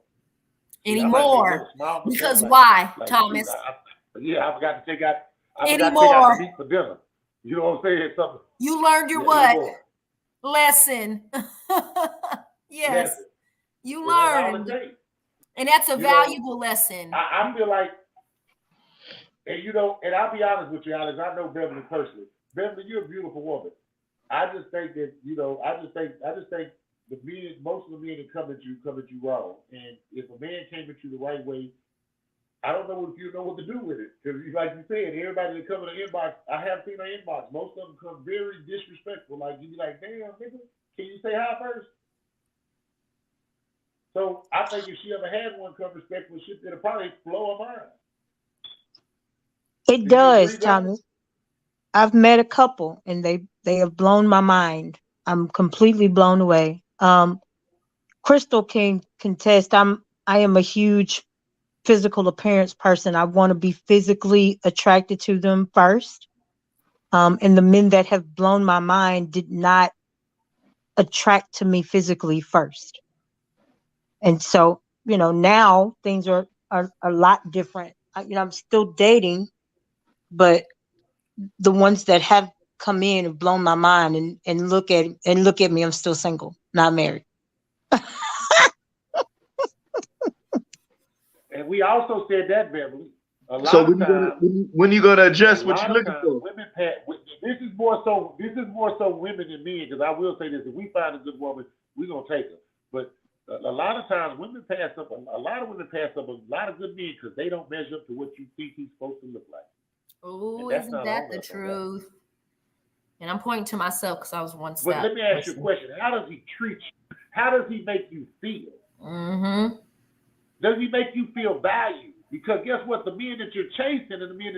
D: Because why, Thomas?
A: I forgot to take out the meat for dinner. You know what I'm saying? Something.
D: You learned your what? Lesson. Yes. You learned. And that's a valuable lesson.
A: I feel like, and I'll be honest with you, Alex, I know Beverly personally. Beverly, you're a beautiful woman. I just think that, most of the men that come at you wrong. And if a man came at you the right way, I don't know if you know what to do with it. Because like you said, everybody that comes in the inbox, I have seen an inbox. Most of them come very disrespectful. Like, you be like, damn, nigga, can you say hi first? So I think if she ever had one come respectful shit, it'll probably blow her mind.
G: It does, Thomas. I've met a couple and they have blown my mind. I'm completely blown away. Crystal can contest. I am a huge physical appearance person. I want to be physically attracted to them first. And the men that have blown my mind did not attract to me physically first. And so, now things are a lot different. I'm still dating, but the ones that have come in have blown my mind and look at me. I'm still single, not married.
A: And we also said that, Beverly.
C: When you gonna adjust what you're looking for?
A: This is more so women than men, because I will say this: if we find a good woman, we're gonna take her. But a lot of times, women pass up a lot of good men because they don't measure up to what you think he's supposed to look like.
D: Oh, isn't that the truth? And I'm pointing to myself because I was one step.
A: But let me ask you a question: how does he treat you? How does he make you feel?
D: Mm-hmm.
A: Does he make you feel valued? Because guess what? The men that you're chasing and the men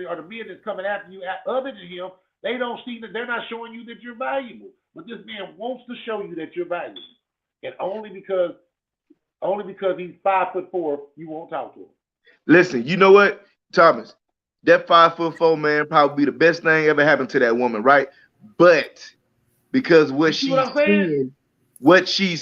A: that's coming after you, other than him, they don't see that. They're not showing you that you're valuable. But this man wants to show you that you're valuable, and only because he's 5'4", you won't talk to him.
C: Listen, you know what, Thomas? That 5'4" man probably be the best thing ever happened to that woman, right? But because what she's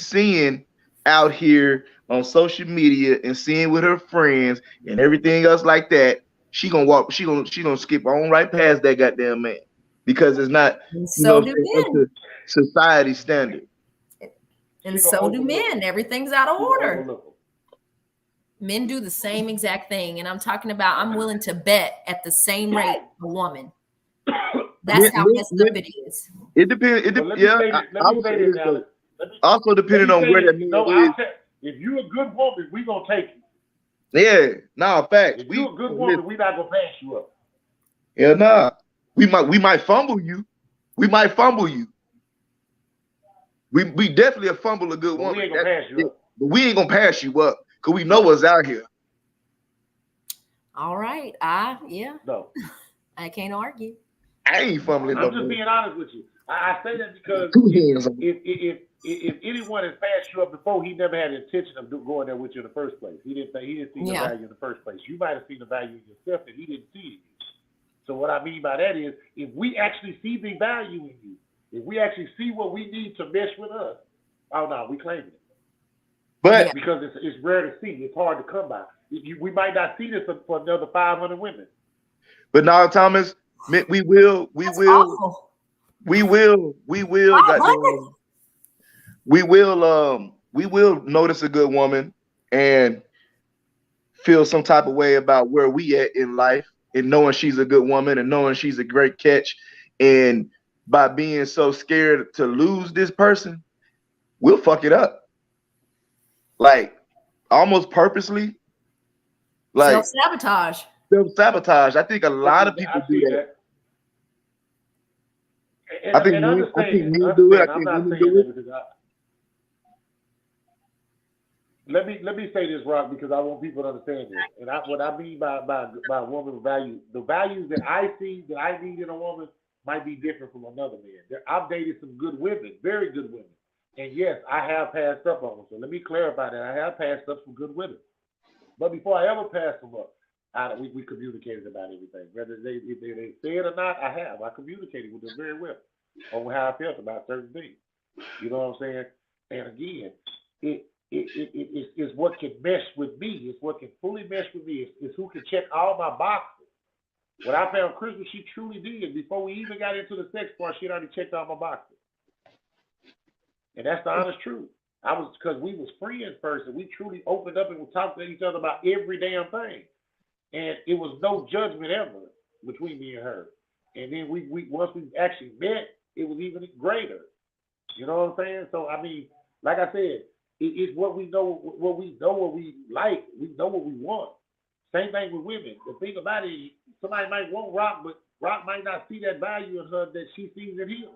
C: seeing out here on social media and seeing with her friends and everything else like that, she gonna skip on right past that goddamn man because it's not up to society standard.
D: And so do men. Everything's out of order. Men do the same exact thing. And I'm talking about, I'm willing to bet at the same rate a woman. That's how messed up it is.
C: It depends. I would say this though. Also depending on where that man is.
A: If you're a good woman, we gonna take you.
C: Yeah, nah, facts.
A: If you're a good woman, we not gonna pass you up.
C: Yeah, nah. We might fumble you. We might fumble you. We definitely fumble a good woman.
A: We ain't gonna pass you up.
C: But we ain't gonna pass you up because we know what's out here.
D: All right.
A: No.
D: I can't argue.
C: I ain't fumbling.
A: I'm just being honest with you. I say that because if anyone has passed you up before, he never had the intention of going there with you in the first place. He didn't see the value in the first place. You might have seen the value in yourself that he didn't see in you. So what I mean by that is, if we actually see the value in you, if we actually see what we need to mesh with us, oh no, we claim it.
C: But
A: because it's rare to see, it's hard to come by. We might not see this for another 500 women.
C: But now, Thomas, we will notice a good woman and feel some type of way about where we at in life, and knowing she's a good woman and knowing she's a great catch. And by being so scared to lose this person, we'll fuck it up. Like almost purposely. Like
D: self-sabotage.
C: Self-sabotage. I think a lot of people do that. I think men do it. I think women do it.
A: Let me say this, Rock, because I want people to understand this. And what I mean by woman value, the values that I see that I need in a woman might be different from another man. I've dated some good women, very good women. And yes, I have passed up on them. So let me clarify that. I have passed up some good women. But before I ever passed them up, we communicated about everything. Whether they say it or not, I communicated with them very well on how I felt about certain things. You know what I'm saying? And again, it's what can mesh with me. It's what can fully mesh with me. It's who can check all my boxes. What I found Christmas, she truly did. Before we even got into the sex part, she had already checked all my boxes. And that's the honest truth. Because we was friends first, and we truly opened up and we talked to each other about every damn thing. And it was no judgment ever between me and her. And then we once we actually met, it was even greater. You know what I'm saying? So I mean, like I said, it's what we know, what we like. We know what we want. Same thing with women. The thing about it is, somebody might want Rock, but Rock might not see that value in her that she sees in him.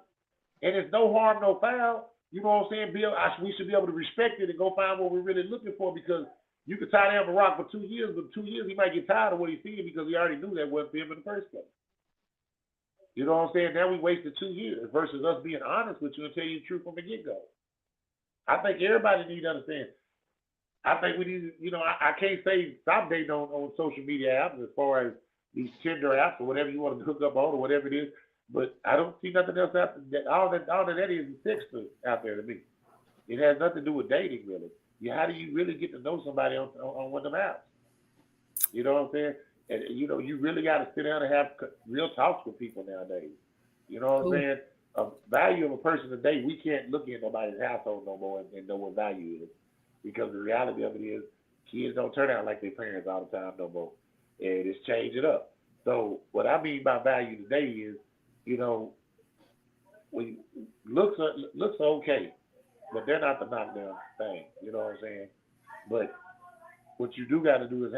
A: And it's no harm, no foul. You know what I'm saying? We should be able to respect it and go find what we're really looking for, because you could tie down for Rock for 2 years, but 2 years he might get tired of what he's seeing because he already knew that wasn't for him in the first place. You know what I'm saying? Now we wasted 2 years versus us being honest with you and tell you the truth from the get-go. I think everybody needs to understand. I think we need to, I can't say stop dating on social media apps as far as these Tinder apps or whatever you want to hook up on or whatever it is, but I don't see nothing else after that. All that is sex out there to me. It has nothing to do with dating, really. How do you really get to know somebody on one of them apps? You know what I'm saying? And, you really got to sit down and have real talks with people nowadays. You know what I'm saying? A value of a person today, we can't look at nobody's household no more and know what value is. Because the reality of it is, kids don't turn out like their parents all the time no more. And it's changing up. So what I mean by value today is, when looks are okay, but they're not the knockdown thing. You know what I'm saying? But what you do got to do is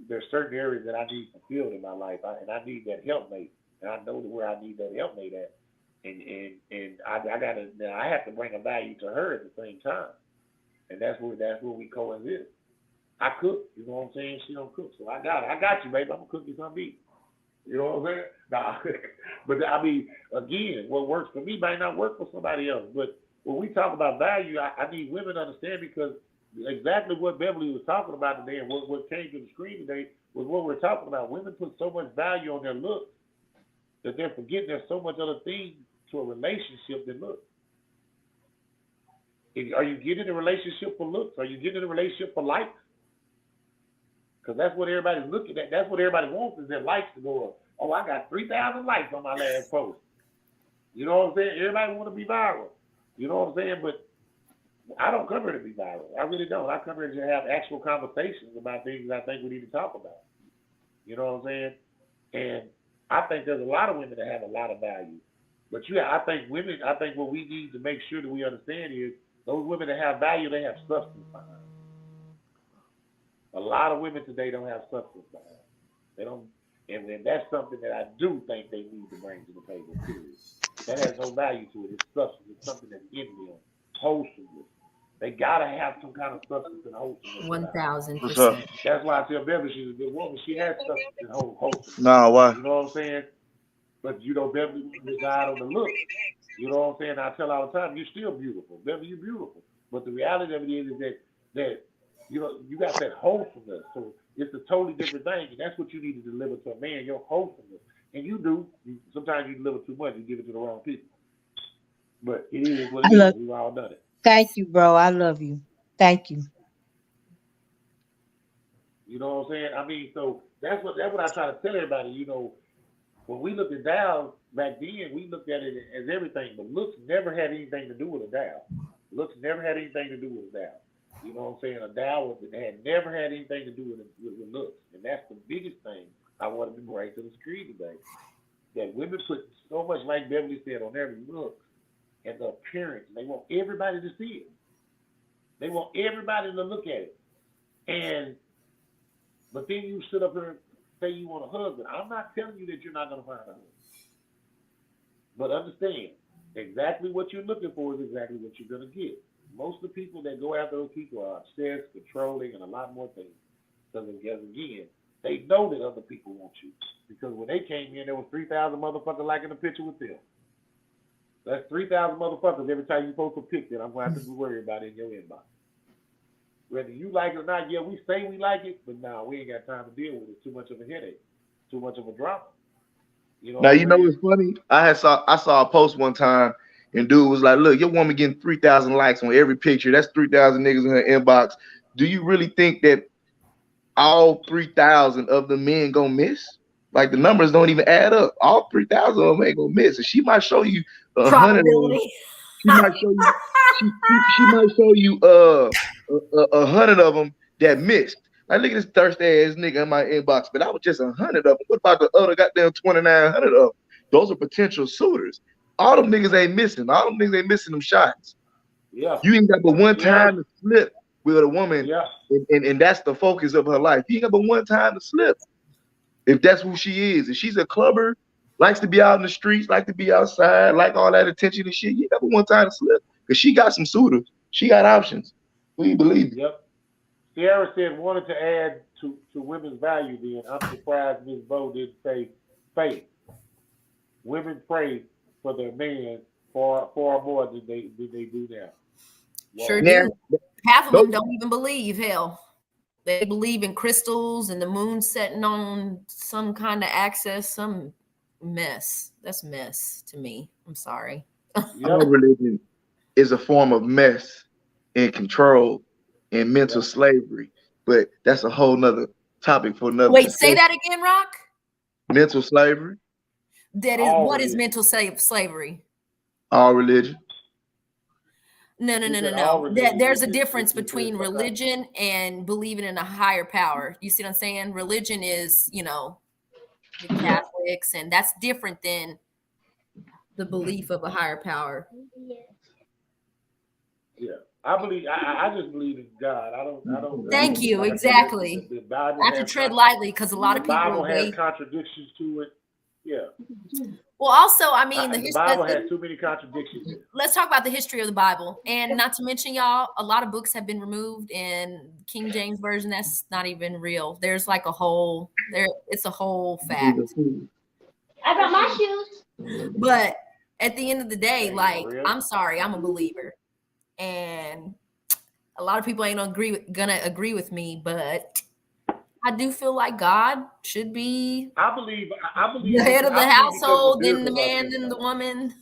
A: there's certain areas that I need fulfilled in my life, and I need that helpmate, and I know where I need that helpmate at, and I have to bring a value to her at the same time, and that's where we coexist. I cook, you know what I'm saying? She don't cook, so I got you, baby. I'm gonna cook you something to eat. You know what I'm saying? Nah, but I mean, again, what works for me might not work for somebody else. But when we talk about value, I need women to understand, because exactly what Beverly was talking about today and what came to the screen today was what we're talking about. Women put so much value on their looks that they're forgetting there's so much other things to a relationship than looks. Are you getting a relationship for looks? Are you getting a relationship for likes? Because that's what everybody's looking at. That's what everybody wants, is their likes to go up. Oh, I got 3,000 likes on my last post. You know what I'm saying? Everybody want to be viral. You know what I'm saying? But I don't come here to be violent. I really don't. I come here to have actual conversations about things I think we need to talk about. You know what I'm saying? And I think there's a lot of women that have a lot of value. But I think women, I think what we need to make sure that we understand is those women that have value, they have substance behind them. A lot of women today don't have substance behind them. They don't, and that's something that I do think they need to bring to the table, period. That has no value to it. It's substance. It's something that's in them. Wholesomeness. They gotta have some kind of substance and wholesomeness about them.
C: What's up?
D: 1000%.
A: That's why I tell Beverly she's a good woman. She has substance and wholesomeness.
C: Nah, why?
A: You know what I'm saying? But you know, Beverly reside on the look. You know what I'm saying? I tell all the time, you're still beautiful. Beverly, you're beautiful. But the reality of it is that you know, you got that wholesomeness. So it's a totally different thing. And that's what you need to deliver to a man, your wholesomeness. And you do. Sometimes you deliver too much, you give it to the wrong people. But it is what it is. We've all done it.
G: Thank you, bro. I love you. Thank you.
A: You know what I'm saying? I mean, so that's what I try to tell everybody. You know, when we looked at Dow back then, we looked at it as everything, but looks never had anything to do with a Dow. Looks never had anything to do with a Dow. You know what I'm saying? A Dow had never had anything to do with looks, and that's the biggest thing I wanted to bring to the screen today. That women put so much, like Beverly said, on every look and the appearance. They want everybody to see it. They want everybody to look at it. But then you sit up here and say you want a husband. I'm not telling you that you're not going to find a husband. But understand, exactly what you're looking for is exactly what you're going to get. Most of the people that go after those people are obsessed, controlling, and a lot more things. Because again, they know that other people want you. Because when they came in, there was 3,000 motherfuckers liking the picture with them. That's 3,000 motherfuckers every time you post a picture. I'm going to have to worry about it in your inbox. Whether you like it or not, yeah, we say we like it, but no, we ain't got time to deal with it. It's too much of a headache, too much of a drama. You know.
C: Now you know what's funny? I saw a post one time, and dude was like, "Look, your woman getting 3,000 likes on every picture. That's 3,000 niggas in her inbox. Do you really think that all 3,000 of the men gonna miss? Like the numbers don't even add up. All 3,000 of them ain't gonna miss, and she might show you 100 of them.
D: Probability.
C: She might show you. She might show you 100 of them that missed. Like, look at this thirsty ass nigga in my inbox, but I was just 100 of them. What about the other goddamn 2,900 of them? Those are potential suitors. All them niggas ain't missing. All them niggas ain't missing them shots.
A: Yeah.
C: You ain't got but one time to slip with a woman,
A: Yeah.
C: and that's the focus of her life. You ain't got but one time to slip. If that's who she is, if she's a clubber, likes to be out in the streets, like to be outside, like all that attention and shit, you ain't got but one time to slip. Because she got some suitors. She got options. Will you believe it?
A: Yep. Sierra said wanted to add to women's value then. I'm surprised Ms. Bo didn't say faith. Women pray for their man far more than they do now. Whoa.
D: Sure do. Half of them don't even believe, hell. They believe in crystals and the moon setting on some kind of axis, some mess. That's mess to me. I'm sorry.
C: Yep. Our religion is a form of mess and control and mental slavery. But that's a whole nother topic for another
D: Wait,
C: discussion.
D: say that again, Rock?
C: Mental slavery?
D: That is
A: All
D: what
A: religion.
D: is mental slavery?
C: All religion.
D: No. There's a difference between religion and believing in a higher power. You see what I'm saying? Religion is, you know, the Catholics, and that's different than the belief of a higher power.
A: Yeah. I just believe in God. I don't.
D: Thank you.
A: Like
D: exactly.
A: The Bible
D: I have to tread lightly because a lot of people.
A: The Bible has contradictions to it. Yeah.
D: Well, also, I mean,
A: the Bible has too many contradictions.
D: Let's talk about the history of the Bible, and not to mention, y'all, a lot of books have been removed, and King James version that's not even real. There's like a whole it's a whole fact.
H: I brought my shoes.
D: But at the end of the day, like, I'm sorry, I'm a believer, and a lot of people ain't gonna agree with me, but I do feel like God should be
A: I believe
D: the head of the household, then the man, then the woman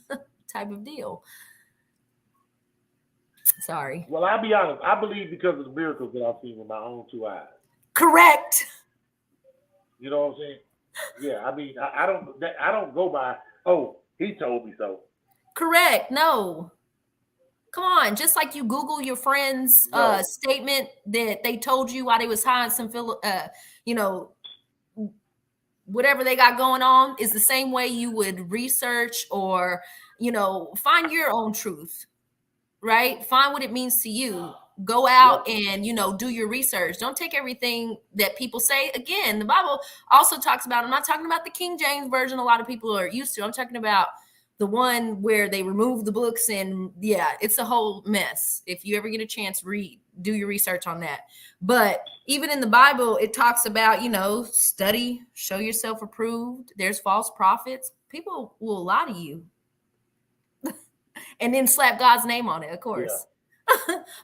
D: type of deal. Sorry.
A: Well, I'll be honest. I believe because of the miracles that I've seen with my own two eyes.
D: Correct.
A: You know what I'm saying? Yeah. I mean, I don't go by, oh, he told me so.
D: Correct. No. Come on, just like you Google your friend's
A: No.
D: statement that they told you while they was hiding some, you know, whatever they got going on, is the same way you would research or, you know, find your own truth, right? Find what it means to you. Go out and, you know, do your research. Don't take everything that people say. Again, the Bible also talks about, I'm not talking about the King James version a lot of people are used to. I'm talking about the one where they remove the books, and yeah, it's a whole mess. If you ever get a chance, do your research on that. But even in the Bible, it talks about, you know, study, show yourself approved. There's false prophets. People will lie to you and then slap God's name on it, of course. Yeah.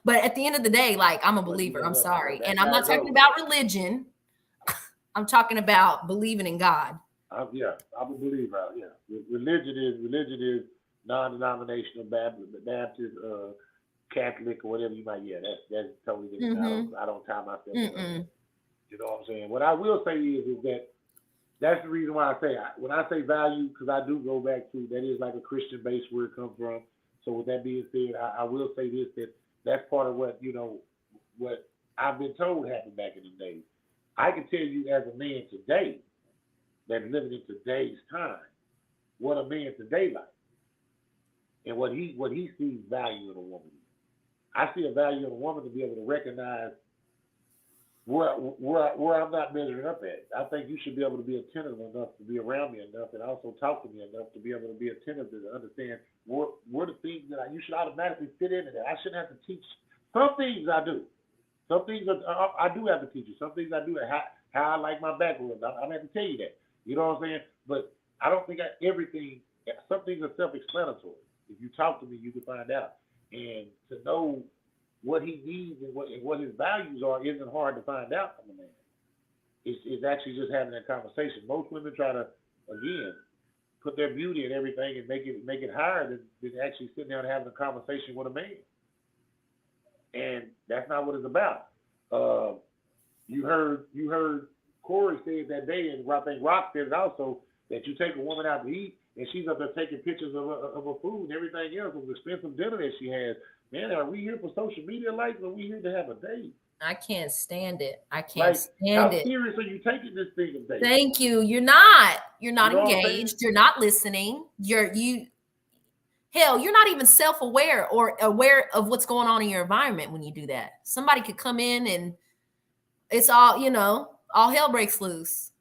D: But at the end of the day, like, I'm a believer. I'm sorry. And I'm not talking about religion. I'm talking about believing in God.
A: I'm a believer. Yeah, religion is non-denominational, Baptist, Catholic, or whatever you might. Yeah, that's totally different. Mm-hmm. I don't tie myself to that. You know what I'm saying? What I will say is that that's the reason why I say, when I say value, because I do go back to, that is like a Christian base where it comes from. So with that being said, I will say this, that's part of what, you know, what I've been told happened back in the day. I can tell you as a man today, that living in today's time, what a man today like, and what he sees value in a woman. I see a value in a woman to be able to recognize where I'm not measuring up at. I think you should be able to be attentive enough to be around me enough, and also talk to me enough to be able to be attentive to understand what the things that you should automatically fit into that. I shouldn't have to teach. Some things I do. Some things I do have to teach you. Some things I do. How I like my back rubs. I have to tell you that. You know what I'm saying? But I don't think everything. Some things are self-explanatory. If you talk to me, you can find out. And to know what he needs and what his values are isn't hard to find out from a man. It's actually just having that conversation. Most women try to, again, put their beauty in everything and make it higher than actually sitting down and having a conversation with a man. And that's not what it's about. You heard Corey say it that day, and I think Rock said it also, that you take a woman out to eat and she's up there taking pictures of her food and everything else, of the expensive dinner that she has. Man, are we here for social media likes, or are we here to have a date?
D: I can't stand it. I can't stand it.
A: How serious are you taking this thing of dating?
D: Thank you. You're not engaged. You're not listening. Hell, you're not even self-aware or aware of what's going on in your environment when you do that. Somebody could come in and it's all, you know, all hell breaks loose.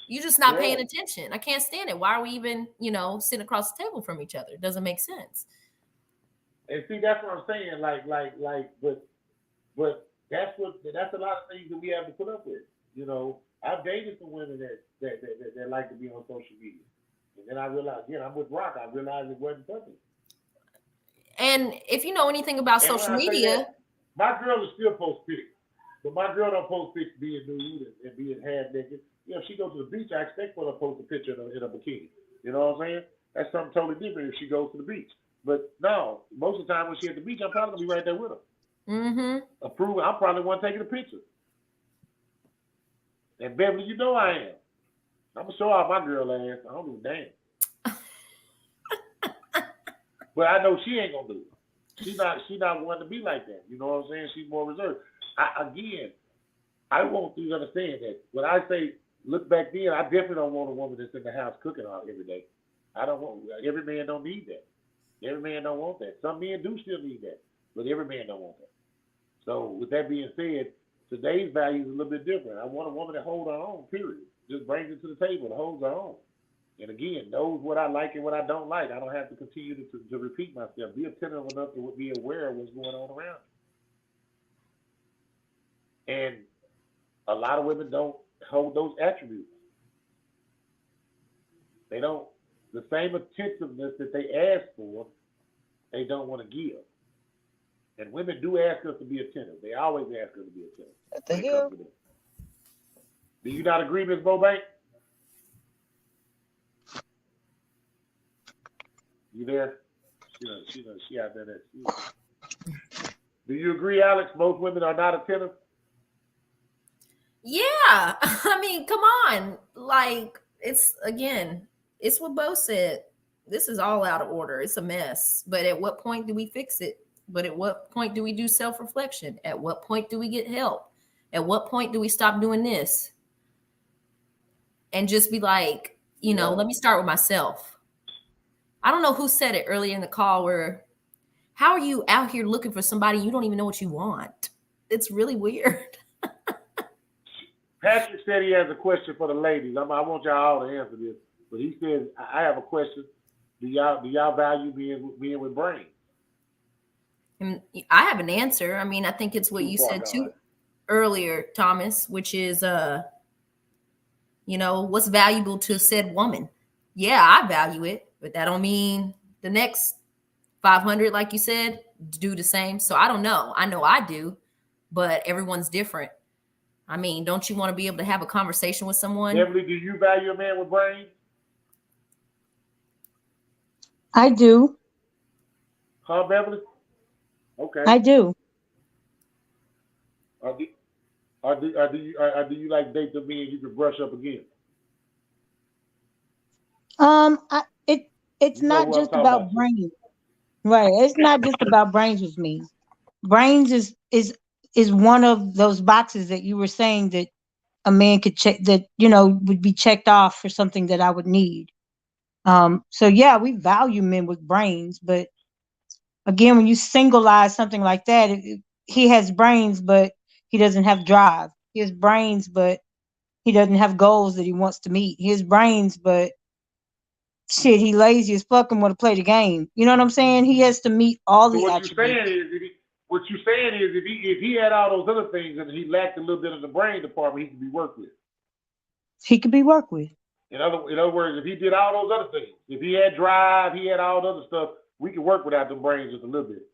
D: You're just not paying attention. I can't stand it. Why are we even, you know, sitting across the table from each other? It doesn't make sense.
A: And see, that's what I'm saying. But that's a lot of things that we have to put up with. You know, I've dated some women that like to be on social media, and then I realized, I'm with Rock. I realized it wasn't something.
D: And if you know anything about social media,
A: my girl is still post pics, but my girl don't post pics being nude and being half naked. If she goes to the beach, I expect her to post a picture in a bikini. You know what I'm saying? That's something totally different if she goes to the beach. But no, most of the time when she's at the beach, I'm probably gonna be right there with her. Mm-hmm. Approving, I'm probably one taking a picture. And Beverly, you know I am. I'm gonna show off my girl ass. I don't give a damn. But I know she ain't gonna do it. She's not one to be like that. You know what I'm saying? She's more reserved. I want you to understand that when I say look back then, I definitely don't want a woman that's in the house cooking all every day. I don't want. Every man don't need that. Every man don't want that. Some men do still need that, but every man don't want that. So with that being said, today's value is a little bit different. I want a woman that holds her own, period. Just brings it to the table, that holds her own. And again, knows what I like and what I don't like. I don't have to continue to repeat myself. Be attentive enough to be aware of what's going on around me. And a lot of women don't hold those attributes. They don't, the same attentiveness that they ask for, they don't want to give. And women do ask us to be attentive. They always ask us to be attentive. Do you not agree, Ms. Bobank? You there? She out there. Do you agree, Alex? Most women are not attentive?
D: Yeah. I mean, come on. Like, it's what Bo said. This is all out of order. It's a mess. But at what point do we fix it? But at what point do we do self-reflection? At what point do we get help? At what point do we stop doing this? And just be like, let me start with myself. I don't know who said it earlier in the call where, how are you out here looking for somebody you don't even know what you want? It's really weird.
A: Patrick said he has a question for the ladies. I want y'all all to answer this. But he says, I have a question. Do y'all value being with brains?
D: And I have an answer. I mean, I think it's what you said too earlier, Thomas, which is what's valuable to said woman. Yeah, I value it, but that don't mean the next 500, like you said, do the same. So I don't know. I know I do, but everyone's different. I mean, don't you want to be able to have a conversation with someone?
A: Beverly, do you value a man with brains?
G: I do.
A: Huh, Beverly? Okay.
G: I do.
A: Or do you like date the men you can brush up against?
G: It's not just about brains. Right. It's not just about brains with me. Brains is one of those boxes that you were saying that a man could check, that would be checked off for something that I would need. So yeah, we value men with brains, but again, when you singleize something like that, he has brains, but he doesn't have drive. He has brains, but he doesn't have goals that he wants to meet. He has brains, but shit, he lazy as fuck and want to play the game. You know what I'm saying? He has to meet all the attributes.
A: What you're saying is if he had all those other things and he lacked a little bit of the brain department, he could be worked with.
G: He could be worked with.
A: In other words, if he did all those other things, if he had drive, he had all the other stuff, we could work without the brains just a little bit.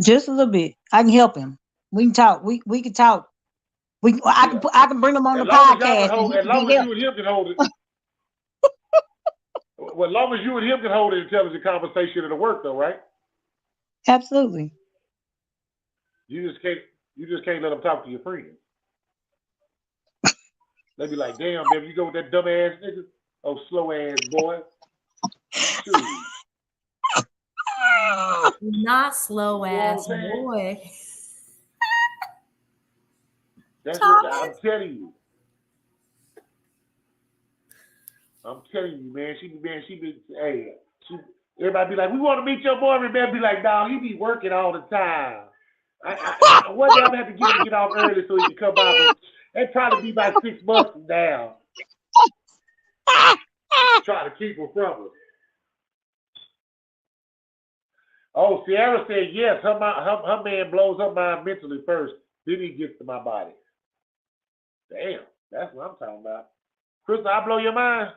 G: Just a little bit. I can help him. We can talk. We can talk. I can bring him on the podcast.
A: As long as you and him can hold it. Well, as long as you and him can hold an intelligent conversation, it'll work, though, right?
G: Absolutely.
A: You just can't let them talk to your friends. They be like, "Damn, baby, you go with that dumb ass nigga, oh slow ass boy."
D: Not slow ass boy.
A: That's what I'm telling you. I'm telling you, man. Everybody be like, "We want to meet your boy." Everybody be like, "Dog, he be working all the time." One day I'm gonna have to get him to get off early so he can come by, but it'd probably be about 6 months from now. Try to keep him from us. Oh, Sierra said yes. Her man blows her mind mentally first, then he gets to my body. Damn, that's what I'm talking about. Crystal, I blow your mind.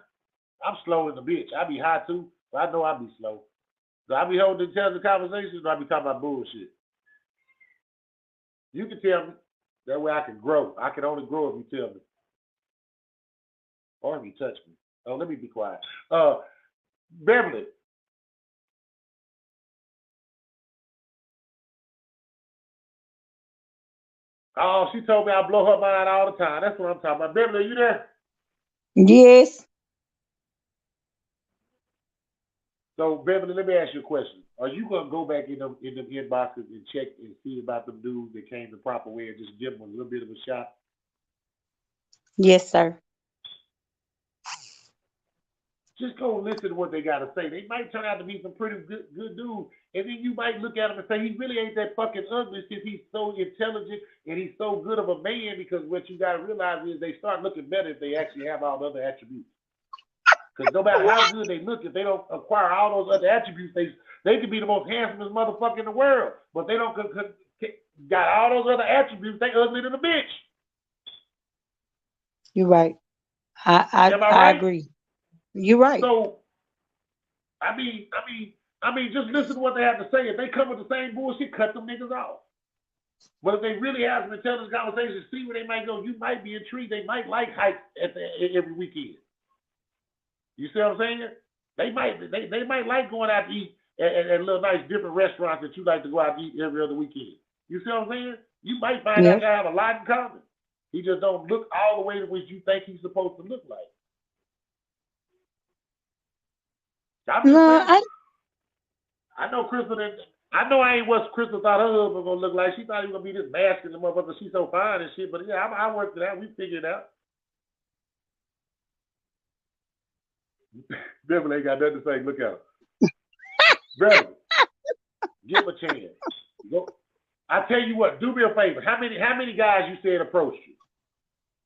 A: I'm slow as a bitch. I be high too, but I know I be slow. Do I be holding intelligent conversations, or I be talking about bullshit? You can tell me. That way I can grow. I can only grow if you tell me. Or if you touch me. Oh, let me be quiet. Beverly. Oh, she told me I blow her mind all the time. That's what I'm talking about. Beverly, are you there?
G: Yes.
A: So, Beverly, let me ask you a question. Are you going to go back in them inboxes and check and see about them dudes that came the proper way and just give them a little bit of a shot?
B: Yes, sir.
A: Just go listen to what they got to say. They might turn out to be some pretty good dudes. And then you might look at him and say, he really ain't that fucking ugly since he's so intelligent and he's so good of a man, because what you got to realize is they start looking better if they actually have all the other attributes. Because no matter how good they look, if they don't acquire all those other attributes, they could be the most handsomest motherfucker in the world. But they don't got all those other attributes, they ugly than a bitch.
G: You're right. I agree. You're right.
A: So, I mean, just listen to what they have to say. If they come with the same bullshit, cut them niggas off. But if they really have some intelligent conversations, see where they might go. You might be intrigued. They might like hikes every weekend. You see what I'm saying? They might like going out to eat at little nice different restaurants that you like to go out to eat every other weekend. You see what I'm saying? You might find that guy have a lot in common. He just don't look all the way to which you think he's supposed to look like. I know Crystal I know I ain't what Crystal thought her husband was gonna look like. She thought he was gonna be this masculine motherfucker. She's so fine and shit. But yeah, I worked it out. We figured it out. Beverly ain't got nothing to say. Look at her. Beverly, give him a chance. Go. I tell you what. Do me a favor. How many guys you said approached you?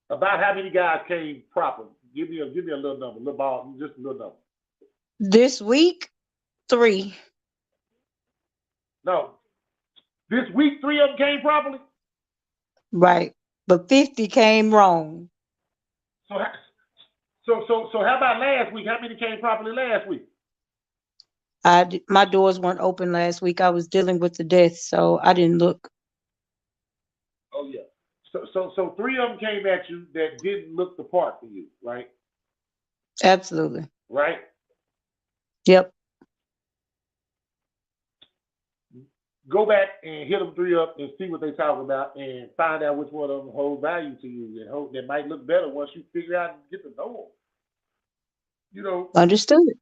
A: About how many guys came proper? Give me a little number, little ball, just a little number.
G: This week, 3.
A: No, this week 3 of them came properly.
G: Right. But 50 came wrong.
A: So how about last week? How many came properly last week?
G: My doors weren't open last week. I was dealing with the death, so I didn't look.
A: Oh yeah. So 3 of them came at you that didn't look the part for you, right?
G: Absolutely.
A: Right.
G: Yep.
A: Go back and hit them 3 up and see what they talking about, and find out which one of them hold value to you, and hope that might look better once you figure out and get to know them. You know.
G: Understood.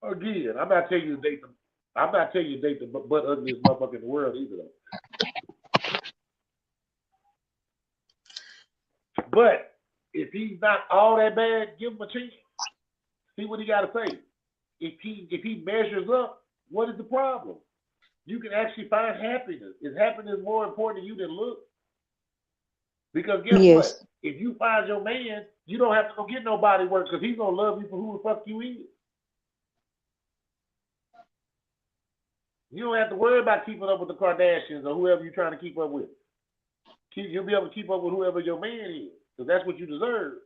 A: Again, I'm not telling you to date them. I'm not telling you to date the butt ugliest motherfucker in the world either, though. But if he's not all that bad, give him a chance. See what he got to say. If he measures up, what is the problem? You can actually find happiness. Is happiness more important to you than look? Because guess
G: Yes.
A: what? If you find your man, you don't have to go get nobody work because he's gonna love you for who the fuck you is. You don't have to worry about keeping up with the Kardashians or whoever you're trying to keep up with. You'll be able to keep up with whoever your man is, because that's what you deserve.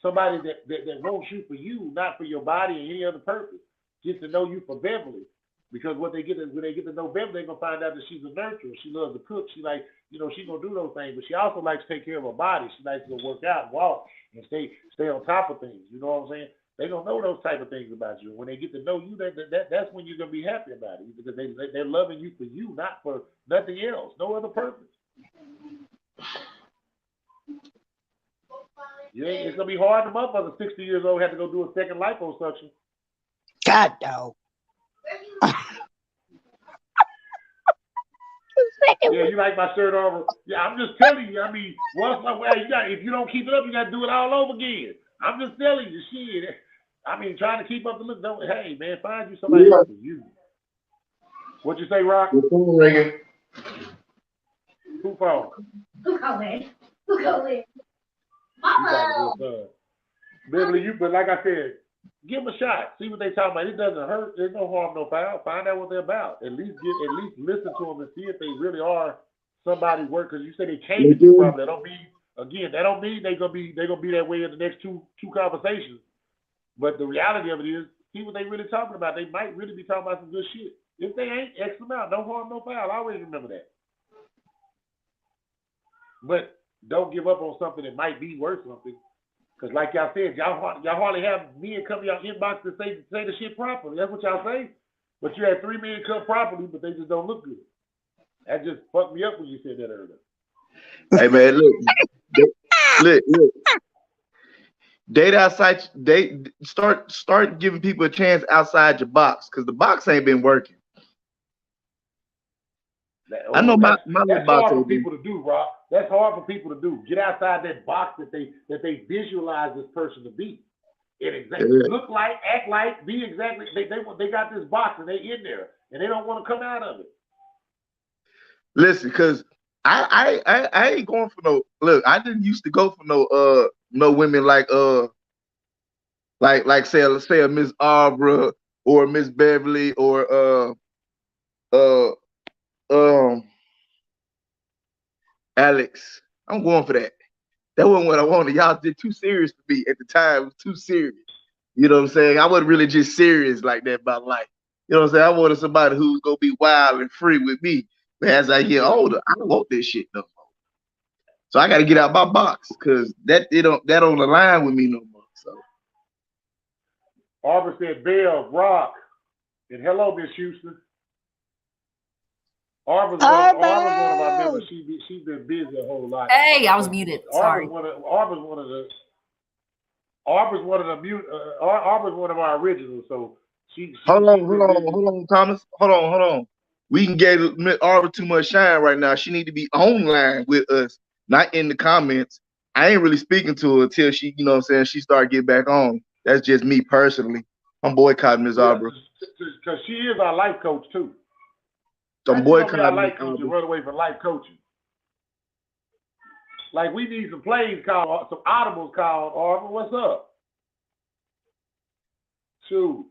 A: Somebody that wants you for you, not for your body and any other purpose. Just to know you for Beverly. Because when they get to know Beverly, they're gonna find out that she's a nurturer. She loves to cook. She like, she's gonna do those things, but she also likes to take care of her body. She likes to go work out and walk and stay on top of things. You know what I'm saying? They're gonna know those type of things about you. When they get to know you, that's when you're gonna be happy about it, because they're loving you for you, not for nothing else, no other purpose. It's gonna be hard. The motherfucker 60 years old had to go do a second liposuction.
G: God no.
A: Yeah, you like my shirt over? Yeah, I'm just telling you. I mean, if you don't keep it up, you got to do it all over again. I'm just telling you, shit. I mean, trying to keep up the look. Hey, man, find you somebody for you. What you say, Rock?
F: The phone ringing.
A: Who phone?
H: Who called it? Who called it? My phone.
A: Beverly, but like I said, give them a shot. See what they talking about. It doesn't hurt. There's no harm, no foul. Find out what they're about. At least listen to them and see if they really are somebody work. Because you say they came to you probably. That don't mean they're gonna be that way in the next two conversations. But the reality of it is, see what they really talking about. They might really be talking about some good shit. If they ain't, X them out. No harm, no foul. I always remember that. But don't give up on something that might be worth something. Because like y'all said, y'all hardly have men come to y'all inbox to say the shit properly. That's what y'all say. But you had 3 men come properly, but they just don't look good. That just fucked me up when you said that earlier.
C: Hey man, look. Date outside. Start giving people a chance outside your box, because the box ain't been working. I know my
A: that's
C: box
A: hard for people to do, Rob. That's hard for people to do. Get outside that box that they visualize this person to be. Look like, act like, be exactly. They got this box and they in there and they don't want to come out of it.
C: Listen, because I ain't going for no. Look, I didn't used to go for no women like say a Miss Arbra or Miss Beverly or Alex. I'm going for that. That wasn't what I wanted. Y'all did too serious for me at the time. It was too serious. You know what I'm saying? I wasn't really just serious like that about life. You know what I'm saying? I wanted somebody who's gonna be wild and free with me. But as I get older, I don't want this shit no more. So I got to get out my box, because that don't align with me no more. So
A: Arbor said, "Bell, Rock, and hello, Miss Houston." Arbor's one of our members. She's been busy a whole lot.
D: Hey, I was muted. Sorry.
A: Arbor's one of our originals. So she
C: hold on, Thomas. Hold on. We can get Arbor too much shine right now. She need to be online with us, not in the comments. I ain't really speaking to her until she, you know what I'm saying, she start get back on. That's just me personally. I'm boycotting Miss
A: Yeah,
C: Arbor.
A: because she is our life coach too.
C: I'm
A: How you gonna be our
C: boycotting Miss
A: life coach and
C: Arbor.
A: run away from life coaching? Like we need some plays called, some audibles called. Arbor, what's up? Shoot.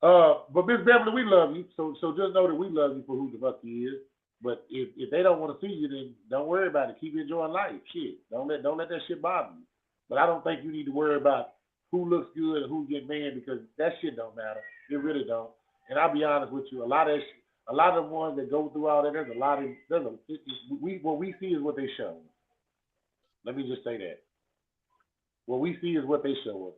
A: But Miss Beverly, we love you. So just know that we love you for who the fuck you is. But if they don't want to see you, then don't worry about it. Keep enjoying life. Shit. Don't let that shit bother you. But I don't think you need to worry about who looks good and who get man because that shit don't matter. It really don't. And I'll be honest with you, a lot of the ones that go through all that, what we see is what they show. Let me just say that. What we see is what they show us.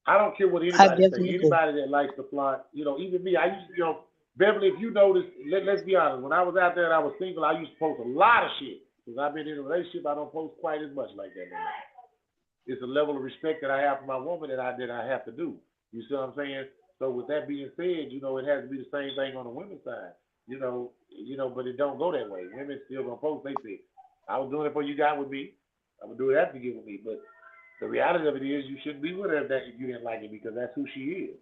A: I don't care what
G: I
A: anybody say.
G: definitely agree.
A: Anybody that likes to fly, even me, I used to, Beverly, if you notice, let's be honest, when I was out there and I was single, I used to post a lot of shit. Because I've been in a relationship, I don't post quite as much like that anymore. It's a level of respect that I have for my woman that I have to do. You see what I'm saying? So with that being said, it has to be the same thing on the women's side. But it don't go that way. Women still gonna post. They say, I was doing it for you got with me. I'm gonna do it after you get with me. But the reality of it is, you shouldn't be with her if you didn't like it because that's who she is.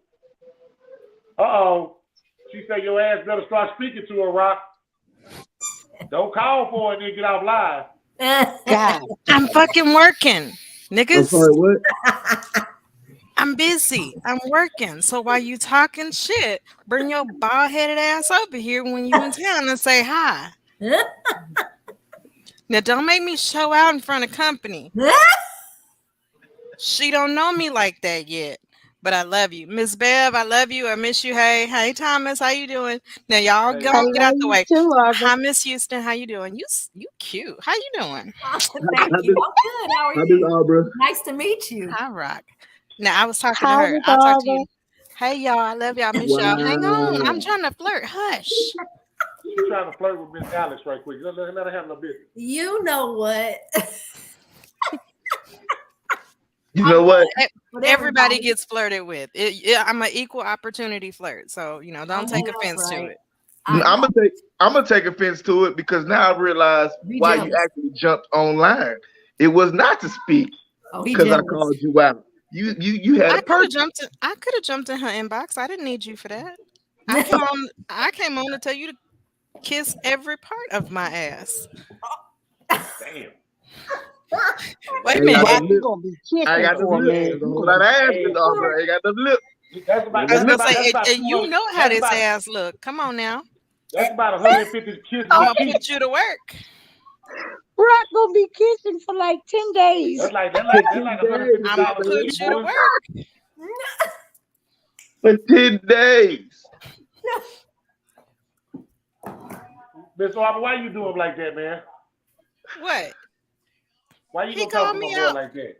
A: Uh-oh. She said your ass better start speaking to her, Rock. Don't call for it and then get off live.
G: God,
I: I'm fucking working,
F: I'm
I: niggas.
F: sorry, what?
I: I'm busy. I'm working. So while you talking shit, bring your bald headed ass over here when you in town and say hi. Now don't make me show out in front of company. She don't know me like that yet. But I love you. Miss Bev, I love you. I miss you. Hey Thomas, how you doing? Now y'all
A: Hey,
I: go
G: I
I: on, get
G: love
I: out the
G: you
I: way.
G: too, Arbor.
I: Hi, Miss Houston. How you doing? You cute. How you doing?
D: Thank you. I'm good. How are
F: How this
D: you?
F: Arbor?
D: Nice to meet you.
I: Hi, Rock. Now I was talking to
G: How's
I: her.
G: it,
I: I'll talk to
G: Arbor?
I: you. Hey y'all, I love y'all. Miss y'all. Hang on. I'm
F: Wow.
I: trying to flirt. Hush.
A: she's trying to flirt with Miss Alex right quick. Let her handle her business.
D: You know what?
C: You know what?
D: But
I: Everybody
D: everybody,
I: gets flirted with. I'm an equal opportunity flirt, so don't take
D: that's
I: offense to
D: right.
I: it.
D: I
C: I'm
D: know.
C: gonna take offense to it because now I realize
D: Be
C: why you
D: jealous.
C: actually jumped online. It was not to speak
D: Oh, he
C: because I
D: jealous.
C: called you out. You had
I: I
C: a
I: could have
C: purpose.
I: jumped. I could have jumped in her inbox. I didn't need you for that. I came on. I came on to tell you to kiss every part of my ass.
A: Damn.
I: Wait
F: I
I: a
F: ain't got
I: minute.
G: Wow,
F: them
G: you're
F: lips.
G: gonna be
C: I ain't
G: kissing
C: got them
G: for a
C: lips.
G: minute.
C: There's a
G: You're
C: whole
G: gonna
C: lot
G: be
C: of ass in
A: Hey,
C: the offer. I ain't got them lips.
A: that's
I: I was
C: Them
I: gonna
C: lips.
A: about
I: say,
A: that's about
I: and you
A: 200.
I: know how this ass look. Come on now.
A: That's about 150 kisses
I: I'm
A: a
I: gonna
A: cheek.
I: put you to work.
G: Rock gonna be kissing for like 10 days.
A: That's like
F: 15
A: $150
I: I'm
F: days,
I: gonna
A: a
I: put
F: man.
A: cheek,
I: you to
A: boy.
I: work.
C: For 10 days.
A: Miss Arbor, why you do him like that, man?
I: What?
A: Why you
I: He
A: gonna talk
I: called
A: to my
I: me
A: boy
I: out.
A: like that?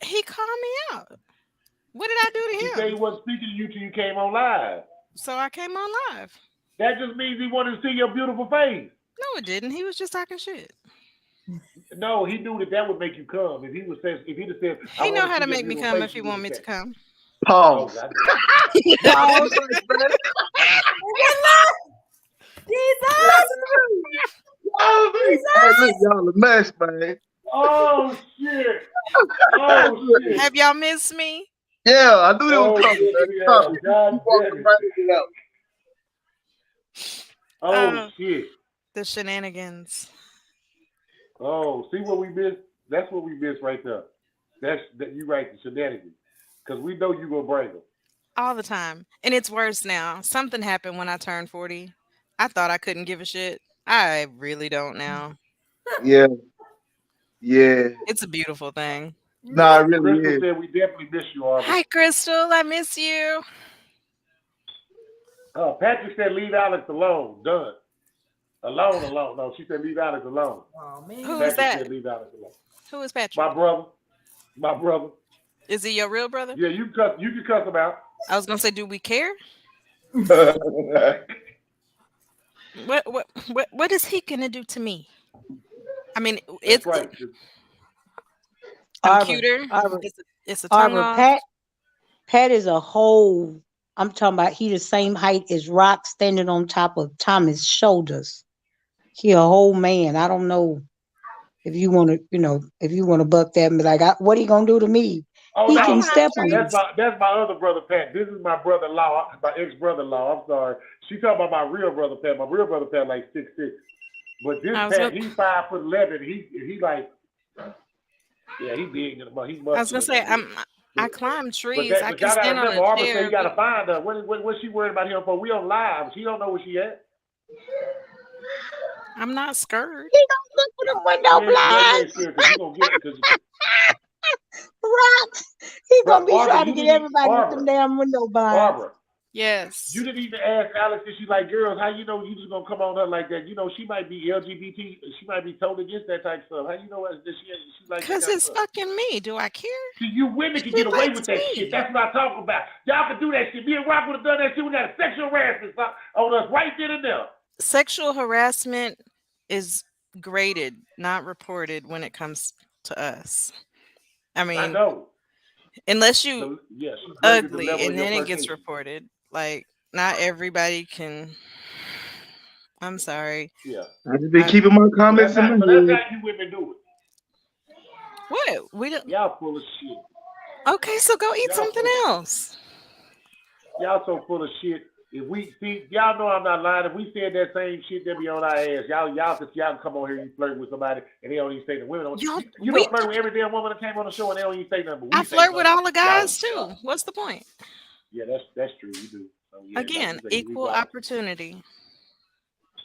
I: He called me out. What did I do
A: He
I: to
A: said he
I: him?
A: wasn't speaking to you till you came on live.
I: So I came on live.
A: That just means he wanted to see your beautiful face.
I: No, it didn't. He was just talking shit.
A: No, he knew that would make you come. If he'd have said, I
I: He know
A: want to
I: how
A: see
I: to
A: your
I: make me
A: beautiful
I: come
A: face,
I: if he
A: he would
I: want
A: have
I: me to
A: said,
I: come.
A: oh,
C: Pause.
A: goddamn.
G: Pause.
D: Jesus!
C: Hey, look, y'all a mess, man.
A: Oh, shit. Oh, shit.
I: Have y'all missed me?
C: Yeah, I knew they was
A: Oh,
C: coming,
A: yes,
C: man.
A: we
C: They
A: have.
C: coming. You
A: God
C: walked
A: damn
C: them
A: it.
C: right in out.
A: Oh,
I: Uh,
A: shit.
I: the shenanigans.
A: Oh, see what we missed? That's what we missed right there. You right, the shenanigans. Because we know you going to bring them.
I: All the time. And it's worse now. Something happened when I turned 40. I thought I couldn't give a shit. I really don't now.
C: Yeah, yeah.
I: It's a beautiful thing.
C: Nah, it really
A: Crystal
C: is.
A: said we definitely miss you, Arbor.
I: Hi, Crystal. I miss you.
A: Patrick said leave Alex alone. Done. Alone. No, she said leave Alex alone.
D: Oh man.
I: Who's
A: Patrick
I: that?
A: said leave Alex alone.
I: Who is Patrick?
A: My brother. My brother.
I: Is he your real brother?
A: Yeah, you can cuss him out.
I: I was gonna say, do we care?
C: That's
I: What is he gonna do to me? I mean,
A: That's right.
I: I'm
G: Arbor,
I: cuter.
G: Arbor,
I: It's a turn
G: Arbor.
I: off.
G: Pat is a whole I'm talking about he the same height as Rock standing on top of Thomas' shoulders. He a whole man. I don't know if you want to, if you want to buck that and be like, what he gonna do to me?
A: Oh
G: He
D: I
G: can
A: no,
D: climb
G: step on you.
D: trees.
A: that's my other brother Pat. This is my brother-in-law, my ex-brother-in-law. I'm sorry. She talking about my real brother Pat. My real brother Pat like 6'6", but this
I: I was
A: Pat
I: gonna,
A: he's 5'11". He like he big in the he's
I: I was gonna
A: muscular
I: say
A: that big.
I: I
A: But
I: climb trees. I
A: but
I: can
A: y'all gotta
I: stand on
A: remember,
I: a
A: Arbor said
I: chair.
A: you gotta find her. What she worried about him for? We on live. She don't know where she at.
I: I'm not scared.
G: He gonna look for them window
A: You ain't
G: blinds.
A: scared because you gonna get because
G: Rock. He gonna
A: but
G: be
A: Arbor,
G: trying to
A: you
G: get
A: didn't
G: everybody with them damn window blinds.
A: Arbor. You
I: Yes.
A: didn't even ask Alex if she like girls. How you know you just gonna come on her like that? You know she might be LGBT. She might be totally against that type of stuff. How you know that she like that
I: Cause
A: kind of
I: it's
A: stuff?
I: fucking me. Do I care?
A: See, you women can
I: She
A: get away
I: likes
A: with that shit.
I: me.
A: That's what I talk about. Y'all can do that shit. Me and Rock would have done that shit. We got a sexual harassment on us right then and there.
I: Sexual harassment is graded, not reported when it comes to us. I
A: I
I: mean,
A: know.
I: unless you
A: She graded the
I: ugly
A: level of
I: and
A: your
I: then it gets
A: flirtation.
I: reported. Like not everybody can. I'm sorry.
A: Yeah.
C: I just been
I: I
C: keeping my
A: So
C: comments in my
A: that's
C: head.
A: how you women do it.
I: what we don't.
A: Y'all full of shit.
I: Okay, so go eat
A: Y'all
I: something
A: so
I: else.
A: Y'all so full of shit. If we see, y'all know I'm not lying. If we said that same shit, they be on our ass. Y'all can come on here and you flirt with somebody and they don't even say the women.
I: Y'all,
A: You
I: we.
A: don't flirt with every damn woman that came on the show and they don't even say nothing. But
I: I
A: we say
I: flirt with
A: something.
I: all the
A: Y'all,
I: guys too. What's the point?
A: yeah, that's true. You do. So yeah, like
I: Again,
A: you say, you
I: equal
A: equal.
I: opportunity.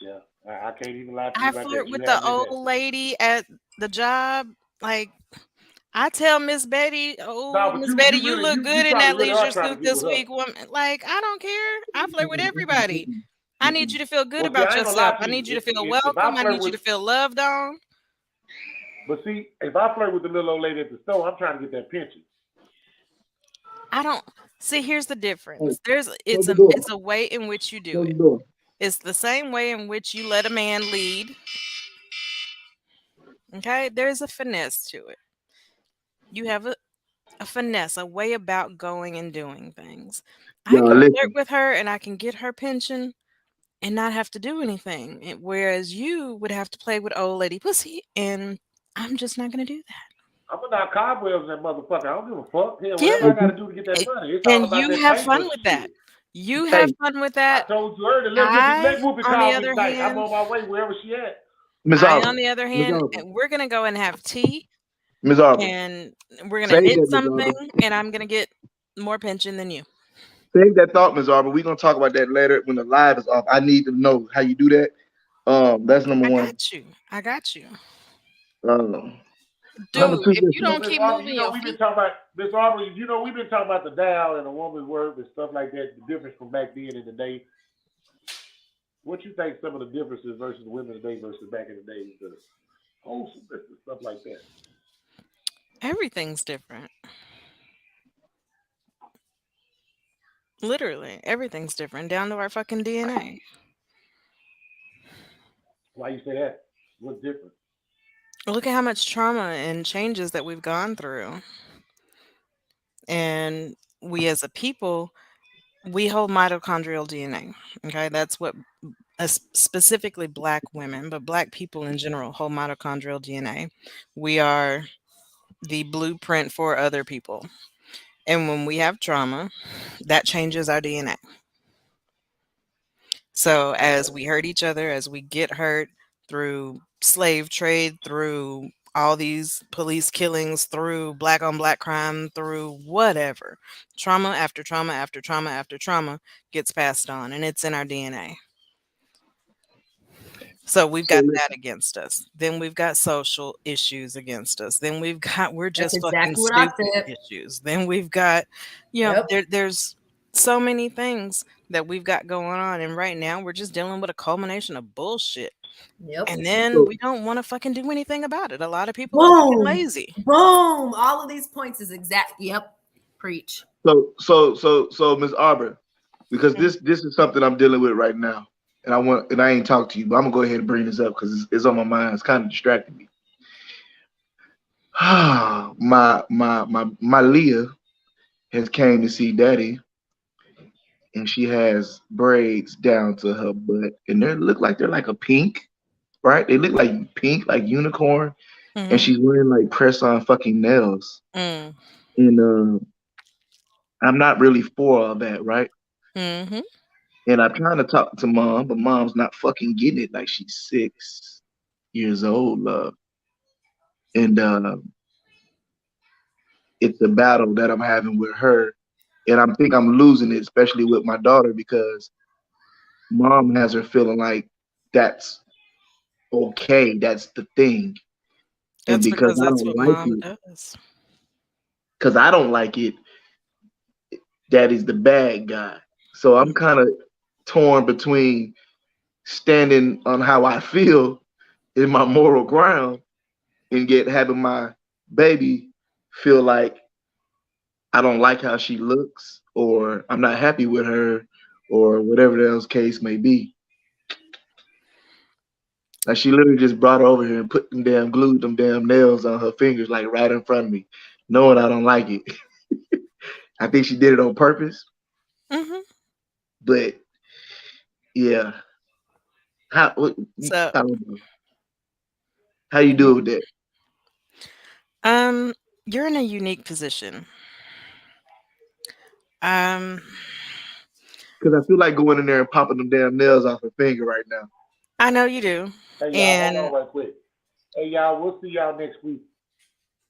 A: Yeah, I can't even lie to you
I: I
A: about
I: flirt
A: that. You
I: with the
A: have been
I: old
A: that.
I: lady at the job. Like I tell Miss Betty,
A: No,
I: "Oh,
A: but
I: Miss Betty,
A: you
I: you
A: really
I: look
A: you
I: good in
A: probably
I: that
A: really
I: leisure
A: are trying to
I: suit
A: get
I: this
A: with her.
I: week, woman." Like I don't care. I flirt with everybody. I need you to feel good
A: Well, see,
I: about
A: I ain't gonna lie
I: yourself. I
A: to you.
I: need you to feel
A: If I
I: welcome. I
A: flirt
I: need you
A: with,
I: to feel loved on.
A: but see, if I flirt with the little old lady at the store, I'm trying to get that pension.
I: I don't see. Here's the
C: Hey,
I: difference.
C: close the door.
I: It's a way in which you do
C: Close
I: it.
C: the door.
I: It's the same way in which you let a man lead. Okay, there's a finesse to it. You have a finesse, a way about going and doing things. I
C: Y'all
I: can flirt
C: listen.
I: with her and I can get her pension and not have to do anything. Whereas you would have to play with old lady pussy, and I'm just not going to do that.
A: I'm gonna knock cobwebs in that motherfucker. I don't give a fuck. Hell, whatever
I: Yeah.
A: I
C: Hey,
A: gotta do to get that money. It's all
I: And
A: about
I: you
A: that
I: have
A: paper
I: fun with that.
A: shit.
I: You
C: hey,
I: have fun with
A: I
I: that.
A: told you earlier,
I: I,
A: let Whoopi
I: on the
A: call me
I: other
A: tonight. I'm
I: hand,
A: on my way wherever she at.
C: Miss
I: I,
C: Aubrey.
I: on the other
C: Miss
I: hand,
C: Aubrey.
I: we're going to go and have tea
C: Miss Aubrey.
I: and we're going to
C: Save
I: knit
C: that, Miss
I: something,
C: Aubrey.
I: and I'm going to get more pension than you.
C: Save that thought, Miss Aubrey. We're gonna talk about that later when the live is off. I need to know how you do that. That's number
I: I
C: one.
I: got you. I got you.
C: Um, Number
I: Dude,
C: two,
I: if you
C: listen.
A: So
I: don't
A: Miss
I: keep
A: Aubrey,
I: moving
A: you know
I: your
A: we've been
I: feet,
A: talking about Miss Aubrey. You know we've been talking about the dial and a woman's worth and stuff like that. The difference from back then and today. What you think some of the differences versus women today versus back in the day? The wholesomeness and stuff like that.
I: everything's different. Literally, everything's different down to our fucking DNA.
A: Why you say that? What's different?
I: Look at how much trauma and changes that we've gone through. And we as a people, we hold mitochondrial DNA. Okay, that's what specifically black women, but black people in general hold mitochondrial DNA. We are the blueprint for other people. And when we have trauma, that changes our DNA. So as
A: Okay.
I: we hurt each other, as we get hurt through slave trade, through all these police killings, through black on black crime, through whatever, trauma after trauma after trauma after trauma gets passed on, and it's in our DNA. So we've
C: So
I: got that
C: listen.
I: against us. Then we've got social issues against us. Then we've got we're
D: That's
I: just fucking
D: exactly what I
I: stupid
D: said.
I: issues. Then we've got,
D: Yep.
I: there's so many things that we've got going on. And right now we're just dealing with a culmination of bullshit.
D: Yep.
I: And then
C: So
I: we don't want to fucking do anything about it. A lot of people are fucking
D: Boom.
I: lazy.
D: Boom. All of these points is exact. Yep. Preach.
C: so Miss Aubrey, because
I: Mm.
C: this is something I'm dealing with right now, and I ain't talked to you, but I'm gonna go ahead and bring this up because it's on my mind. It's kind of distracting me. My Leah has came to see Daddy, and she has braids down to her butt, and they look like they're like a pink, right? They look like pink, like unicorn, and
I: Mm-hmm.
C: she's wearing like press on fucking nails.
I: Mm.
C: And I'm not really for all that, right?
I: Mm-hmm.
C: And I'm trying to talk to mom, but mom's not fucking getting it. Like she's 6 years old, love. And it's a battle that I'm having with her. And I think I'm losing it, especially with my daughter, because mom has her feeling like that's okay, that's the thing. And
I: That's
C: because
I: because
C: I
I: that's
C: don't
I: what
C: like
I: mom
C: it,
I: does.
C: because I don't like it, daddy's the bad guy. So I'm kind of torn between standing on how I feel in my moral ground and get having my baby feel like I don't like how she looks or I'm not happy with her or whatever the else case may be. Like she literally just brought her over here and put them damn glued them damn nails on her fingers like right in front of me, knowing I don't like it. I think she did it on purpose,
I: Mm-hmm.
C: but yeah, how
I: So,
C: I don't know. How you do with that?
I: um, you're in a unique position. Um,
C: Because I feel like going in there and popping them damn nails off her finger right now.
I: I know you do.
A: Hey, y'all, hold
I: And
A: on right quick. Hey, y'all, we'll see y'all next week.